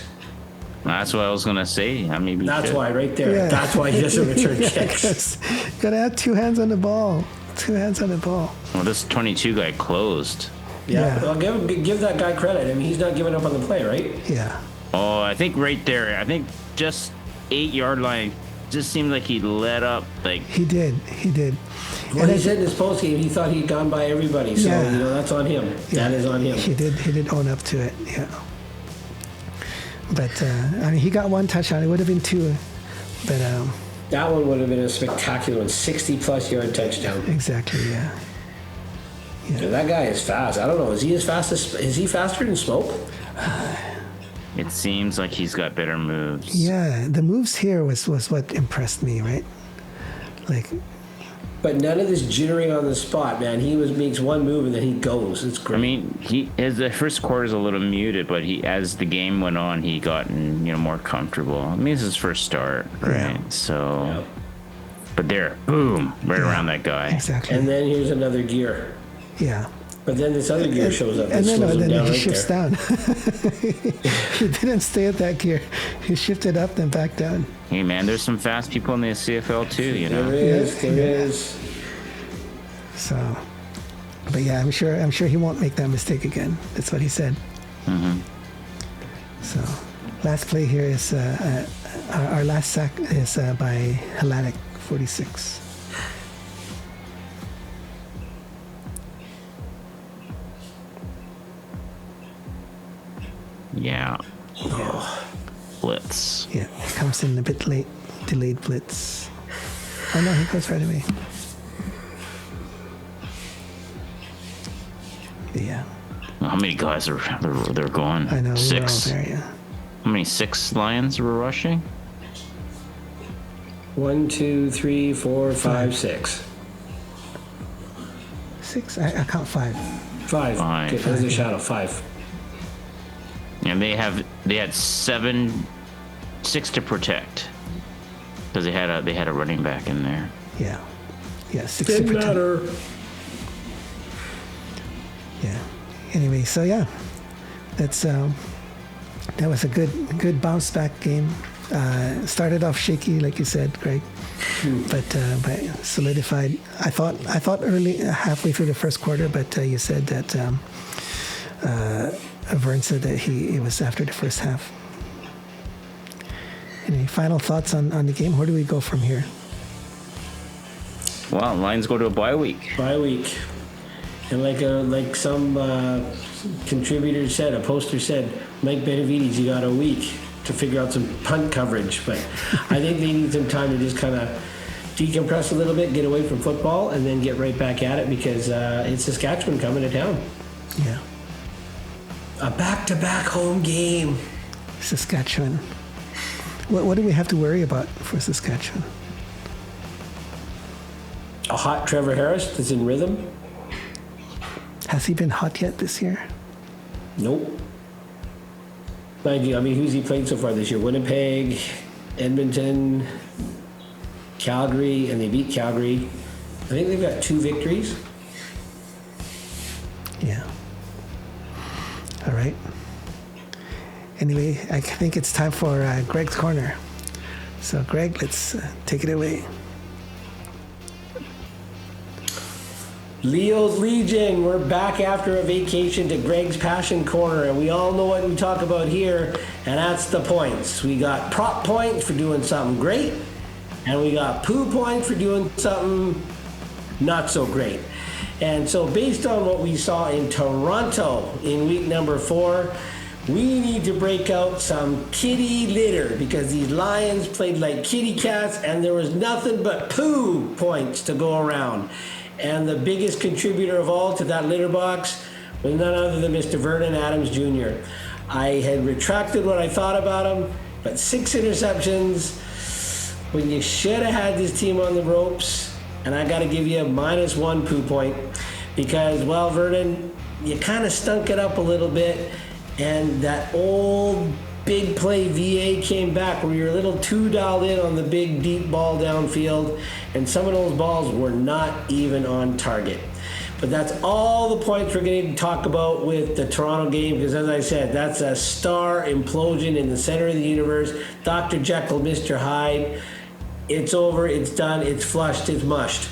That's what I was gonna say. I mean, That's why, right there. Yeah. That's why he doesn't return kicks. Gotta have 2 hands on the ball. 2 hands on the ball. Well, this 22 guy closed. Yeah. Yeah. Well, give that guy credit. I mean, he's not giving up on the play, right? Yeah. Oh, I think right there. I think just 8-yard line. Just seemed like he let up. Like He did. Well, And he it- said in his post game he thought he'd gone by everybody, so Yeah. that's on him. Yeah, That is on him. He did own up to it. Yeah. But I mean, he got 1 touchdown. It would have been 2, but That one would have been a spectacular one, 60-plus yard touchdown. exactly. Yeah. Yeah, that guy is fast. I don't know. Is he faster than Smoke? it seems like he's got better moves. Yeah. The moves here was what impressed me, right? Like, But none of this jittering on the spot, man. He makes one move and then he goes. It's great. I mean, the first quarter is a little muted, but as the game went on, he gotten more comfortable. I mean, it's his first start, right? Yeah. So, Yeah. but there, boom, right around that guy. exactly. And then here's another gear. Yeah. But then this other gear shows up And then, slows him then down he right shifts there. down. He didn't stay at that gear. He shifted up, then back down. Hey, man, there's some fast people in the CFL too. There is. So, but yeah, I'm sure he won't make that mistake again. That's what he said. Mm-hmm. So, last play here is our last sack is by Hellenic 46. Yeah. Blitz. Yeah, it comes in a bit late, delayed blitz. Oh no, he goes right away. Yeah, How many guys are they're going? I know. We were all 6. there, yeah. How many? 6 Lions were rushing? 1, 2, 3, 4, 5, 6. 6? I count 5. 5. Five. Okay, there's a shadow. 5. And they had 6 to protect because they had a running back in there. Yeah. 6 to Didn't protect. matter. Yeah. Anyway, so yeah, that's that was a good bounce back game. Started off shaky, like you said, Greg, but solidified. I thought early, halfway through the first quarter, but you said that Vern said that it was after the first half. Any final thoughts on the game? Where do we go from here? Well, Lions go to a bye week. Bye week. And like some contributor said, a poster said, Mike Benavides, you got a week to figure out some punt coverage. But I think they need some time to just kind of decompress a little bit, get away from football, and then get right back at it because it's Saskatchewan coming to town. Yeah. A back-to-back home game. Saskatchewan. What do we have to worry about for Saskatchewan? A hot Trevor Harris that's in rhythm. Has he been hot yet this year? Nope. Mind you, I mean, who's he played so far this year? Winnipeg, Edmonton, Calgary, and they beat Calgary. I think they've got 2 victories. Yeah. All right. Anyway, I think it's time for Greg's Corner. So, Greg, let's take it away. Leo's Legion, we're back after a vacation to Greg's Passion Corner, and we all know what we talk about here, and that's the points. We got prop points for doing something great, and we got poo points for doing something not so great. And so based on what we saw in Toronto in week number 4, we need to break out some kitty litter because these Lions played like kitty cats, and there was nothing but poo points to go around. And the biggest contributor of all to that litter box was none other than Mr. Vernon Adams Jr. I had retracted what I thought about him, but 6 interceptions when you should have had this team on the ropes. And I got to give you a -1 poo point because, well, Vernon, you kind of stunk it up a little bit. And that old big play VA came back where you're a little too dialed in on the big deep ball downfield, and some of those balls were not even on target. But that's all the points we're going to talk about with the Toronto game because, as I said, that's a star implosion in the center of the universe. Dr. Jekyll, Mr. Hyde. It's over, it's done, it's flushed, it's mushed.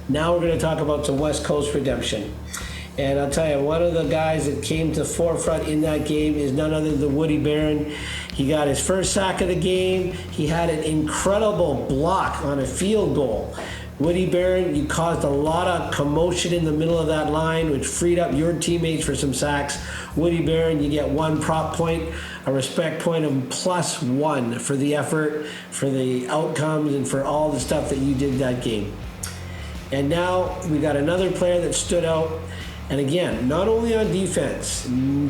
Now we're going to talk about some West Coast redemption. And I'll tell you, one of the guys that came to the forefront in that game is none other than Woody Barron. He got his first sack of the game. He had an incredible block on a field goal. Woody Barron, you caused a lot of commotion in the middle of that line, which freed up your teammates for some sacks. Woody Barron, you get 1 prop point, a respect point of +1 for the effort, for the outcomes, and for all the stuff that you did that game. And now we got another player that stood out. And again, not only on defense,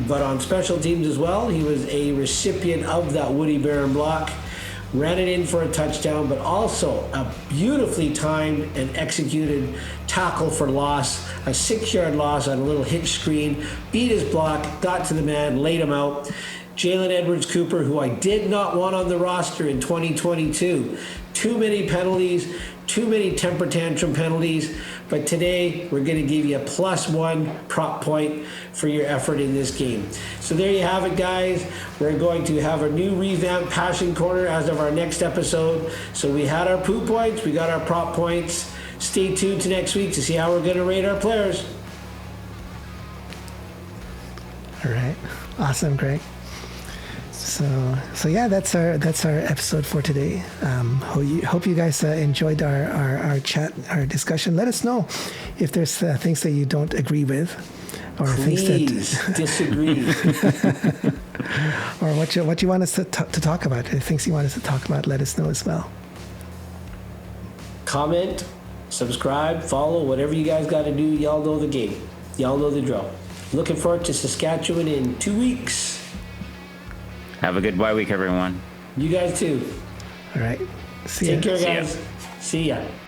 but on special teams as well. He was a recipient of that Woody Barron block, ran it in for a touchdown, but also a beautifully timed and executed tackle for loss, a 6-yard loss on a little hitch screen, beat his block, got to the man, laid him out. Jalen Edwards-Cooper, who I did not want on the roster in 2022. Too many penalties, too many temper tantrum penalties, but today we're going to give you a +1 prop point for your effort in this game. So there you have it, guys. We're going to have a new revamped Passion Corner as of our next episode. So we had our poo points, we got our prop points. Stay tuned to next week to see how we're going to rate our players. All right. Awesome, Greg. So yeah, that's our episode for today. Hope you guys enjoyed our chat, our discussion. Let us know if there's things that you don't agree with, or Please things that disagree, or what you want us to talk about. Things you want us to talk about, let us know as well. comment, subscribe, follow, whatever you guys got to do. Y'all know the game. Y'all know the drill. Looking forward to Saskatchewan in 2 weeks. Have a good bye week, everyone. You guys too. All right. See ya. Take care, See ya. guys. See ya.